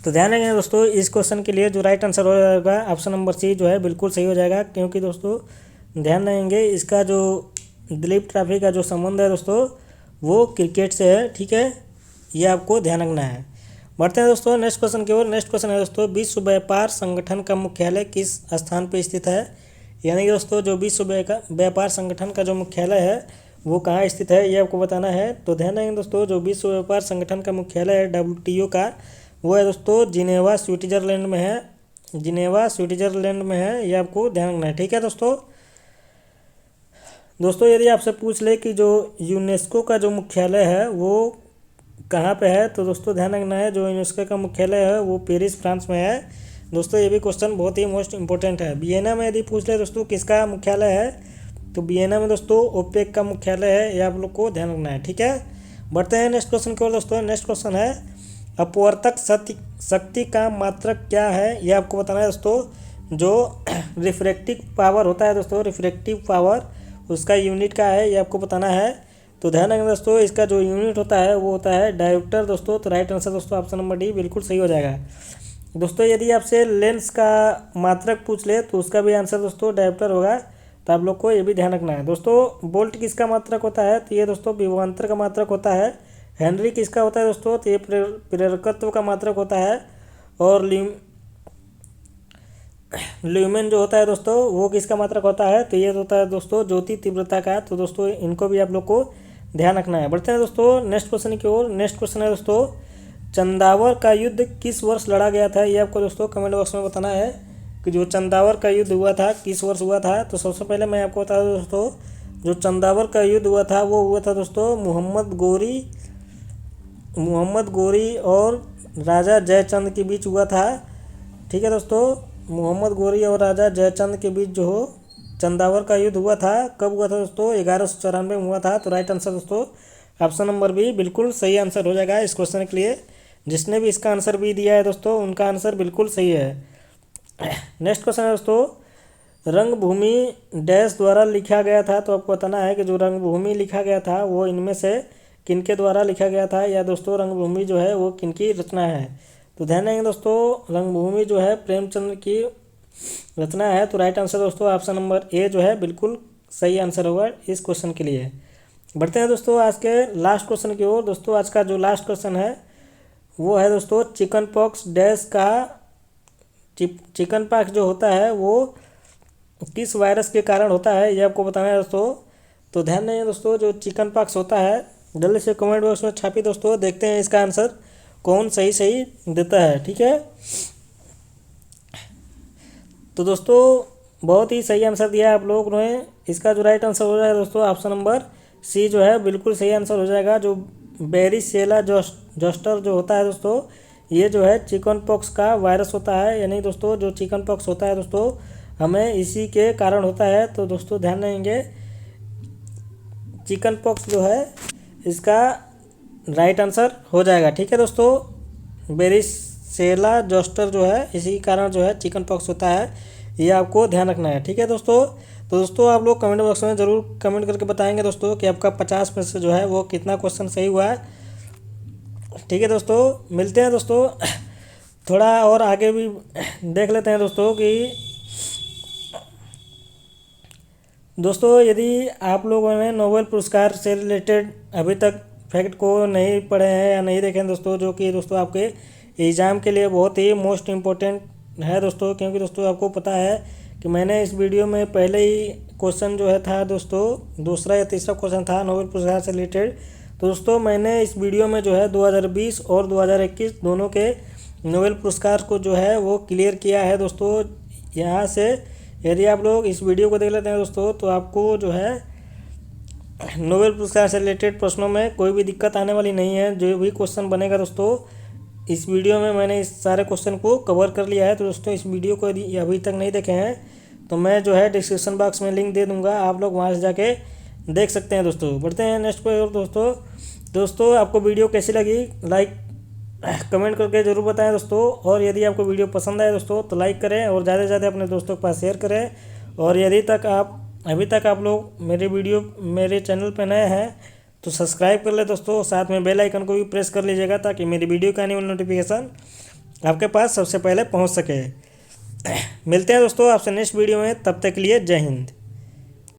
तो ध्यान रखेंगे दोस्तों, इस क्वेश्चन के लिए जो राइट आंसर हो जाएगा ऑप्शन नंबर सी जो है बिल्कुल सही हो जाएगा, क्योंकि दोस्तों ध्यान रखेंगे इसका जो दिलीप ट्रॉफी का जो संबंध है दोस्तों वो क्रिकेट से है। ठीक है, ये आपको ध्यान रखना है। बढ़ते हैं दोस्तों नेक्स्ट क्वेश्चन की ओर। नेक्स्ट क्वेश्चन है दोस्तों, विश्व व्यापार संगठन का मुख्यालय किस स्थान पर स्थित है। यानी कि दोस्तों जो विश्व व्यापार संगठन का जो मुख्यालय है वो कहाँ स्थित है ये आपको बताना है। तो ध्यान रखेंगे दोस्तों, जो विश्व व्यापार संगठन का मुख्यालय है WTO का वो है दोस्तों जिनेवा स्विट्जरलैंड में है। जिनेवा स्विट्जरलैंड में है, ये आपको ध्यान रखना है। ठीक है दोस्तों यदि आपसे पूछ ले कि जो यूनेस्को का जो मुख्यालय है वो कहाँ पे है, तो दोस्तों ध्यान रखना है जो यूनेस्को का मुख्यालय है वो पेरिस फ्रांस में है। दोस्तों ये भी क्वेश्चन बहुत ही मोस्ट इंपॉर्टेंट है। वियना में यदि पूछ ले दोस्तों किसका मुख्यालय है, तो वियना में दोस्तों ओपेक का मुख्यालय है, ये आप लोग को ध्यान रखना है। ठीक है, बढ़ते हैं नेक्स्ट क्वेश्चन की ओर। दोस्तों नेक्स्ट क्वेश्चन है, अपवर्तक शक्ति का मात्रक क्या है, ये आपको बताना है दोस्तों। जो रिफ्रैक्टिव पावर होता है दोस्तों, रिफ्रैक्टिव पावर उसका यूनिट का है, ये आपको बताना है। तो ध्यान रखें दोस्तों, इसका जो यूनिट होता है वो होता है डायोप्टर दोस्तों। तो राइट आंसर दोस्तों ऑप्शन नंबर डी बिल्कुल सही हो जाएगा। दोस्तों यदि आपसे लेंस का मात्रक पूछ ले तो उसका भी आंसर दोस्तों डायोप्टर होगा। तो आप लोग को ये भी ध्यान रखना है। दोस्तों बोल्ट किसका मात्रक होता है, तो ये दोस्तों विभवांतर का मात्रक होता है। हेनरी किसका होता है दोस्तों, तो ये प्रेरकत्व का मात्रक होता है। और ल्यूमेन जो होता है दोस्तों वो किसका मात्रक होता है, तो ये होता है दोस्तों ज्योति तीव्रता का। तो दोस्तों इनको भी आप लोग को ध्यान रखना है। बढ़ते हैं दोस्तों नेक्स्ट क्वेश्चन की ओर। नेक्स्ट क्वेश्चन है दोस्तों, चंदावर का युद्ध किस वर्ष लड़ा गया था, ये आपको दोस्तों कमेंट बॉक्स में बताना है कि जो चंदावर का युद्ध हुआ था किस वर्ष हुआ था। तो सबसे पहले मैं आपको बता दूं दोस्तों, जो चंदावर का युद्ध हुआ था वो हुआ था दोस्तों मोहम्मद गोरी और राजा जयचंद के बीच हुआ था। ठीक है दोस्तों, मोहम्मद गोरी और राजा जयचंद के बीच जो हो चंदावर का युद्ध हुआ था, कब हुआ था दोस्तों, 1194 में हुआ था। तो राइट आंसर दोस्तों ऑप्शन नंबर बी बिल्कुल सही आंसर हो जाएगा इस क्वेश्चन के लिए। जिसने भी इसका आंसर बी दिया है दोस्तों उनका आंसर बिल्कुल सही है। नेक्स्ट क्वेश्चन है दोस्तों, रंगभूमि डैश द्वारा लिखा गया था। तो आपको बताना है कि जो रंगभूमि लिखा गया था वो इनमें से किनके द्वारा लिखा गया था, या दोस्तों रंगभूमि जो है वो किनकी रचना है। तो ध्यान देंगे दोस्तों, रंगभूमि जो है प्रेमचंद की रचना है। तो राइट आंसर दोस्तों ऑप्शन नंबर ए जो है बिल्कुल सही आंसर होगा इस क्वेश्चन के लिए। बढ़ते हैं दोस्तों आज के लास्ट क्वेश्चन की ओर। दोस्तों आज का जो लास्ट क्वेश्चन है वो है दोस्तों, चिकन पॉक्स डैश का चिकन पॉक्स जो होता है वो किस वायरस के कारण होता है, ये आपको बताना है दोस्तों। तो ध्यान देंगे दोस्तों, जो चिकन पॉक्स होता है जल्दी से कमेंट बॉक्स में छापी दोस्तों, देखते हैं इसका आंसर कौन सही देता है। ठीक है, तो दोस्तों बहुत ही सही आंसर दिया है आप लोगों ने। इसका जो राइट आंसर हो जाएगा दोस्तों ऑप्शन नंबर सी जो है बिल्कुल सही आंसर हो जाएगा। जो बेरिसेला जोस्टर जो होता है दोस्तों, ये जो है चिकन पॉक्स का वायरस होता है। यानी दोस्तों जो चिकन पॉक्स होता है दोस्तों, हमें इसी के कारण होता है। तो दोस्तों ध्यान देंगे, चिकन पॉक्स जो है इसका राइट आंसर हो जाएगा। ठीक है दोस्तों, बेरिसेला जोस्टर जो है इसी के कारण जो है चिकन पॉक्स होता है, ये आपको ध्यान रखना है। ठीक है दोस्तों, तो दोस्तों आप लोग कमेंट बॉक्स में ज़रूर कमेंट करके बताएंगे दोस्तों कि आपका 50 में से जो है वो कितना क्वेश्चन सही हुआ है। ठीक है दोस्तों, मिलते हैं दोस्तों, थोड़ा और आगे भी देख लेते हैं दोस्तों कि दोस्तों यदि आप लोगों ने नोबेल पुरस्कार से रिलेटेड अभी तक फैक्ट को नहीं पढ़े हैं या नहीं देखे हैं दोस्तों, जो कि दोस्तों आपके एग्ज़ाम के लिए बहुत ही मोस्ट इम्पोर्टेंट है दोस्तों, क्योंकि दोस्तों आपको पता है कि मैंने इस वीडियो में पहले ही क्वेश्चन जो है था दोस्तों, दूसरा या तीसरा क्वेश्चन था नोबेल पुरस्कार से रिलेटेड। तो दोस्तों मैंने इस वीडियो में जो है 2020 और 2021 दोनों के नोबेल पुरस्कार को जो है वो क्लियर किया है दोस्तों। यहाँ से यदि आप लोग इस वीडियो को देख लेते हैं दोस्तों, तो आपको जो है नोबेल पुरस्कार से रिलेटेड प्रश्नों में कोई भी दिक्कत आने वाली नहीं है। जो भी क्वेश्चन बनेगा दोस्तों, इस वीडियो में मैंने इस सारे क्वेश्चन को कवर कर लिया है। तो दोस्तों इस वीडियो को यदि अभी तक नहीं देखे हैं तो मैं जो है डिस्क्रिप्शन बॉक्स में लिंक दे दूंगा, आप लोग वहाँ से जाके देख सकते हैं दोस्तों। बढ़ते हैं नेक्स्ट पे। और दोस्तों आपको वीडियो कैसी लगी लाइक कमेंट करके ज़रूर बताएं दोस्तों। और यदि आपको वीडियो पसंद आए दोस्तों तो लाइक करें और ज़्यादा से ज़्यादा अपने दोस्तों के पास शेयर करें। और यदि अभी तक आप लोग मेरे चैनल पर नए हैं तो सब्सक्राइब कर ले दोस्तों, साथ में बेल आइकन को भी प्रेस कर लीजिएगा ताकि मेरी वीडियो का आने वाली नोटिफिकेशन आपके पास सबसे पहले पहुंच सके। मिलते हैं दोस्तों आपसे नेक्स्ट वीडियो में, तब तक के लिए जय हिंद।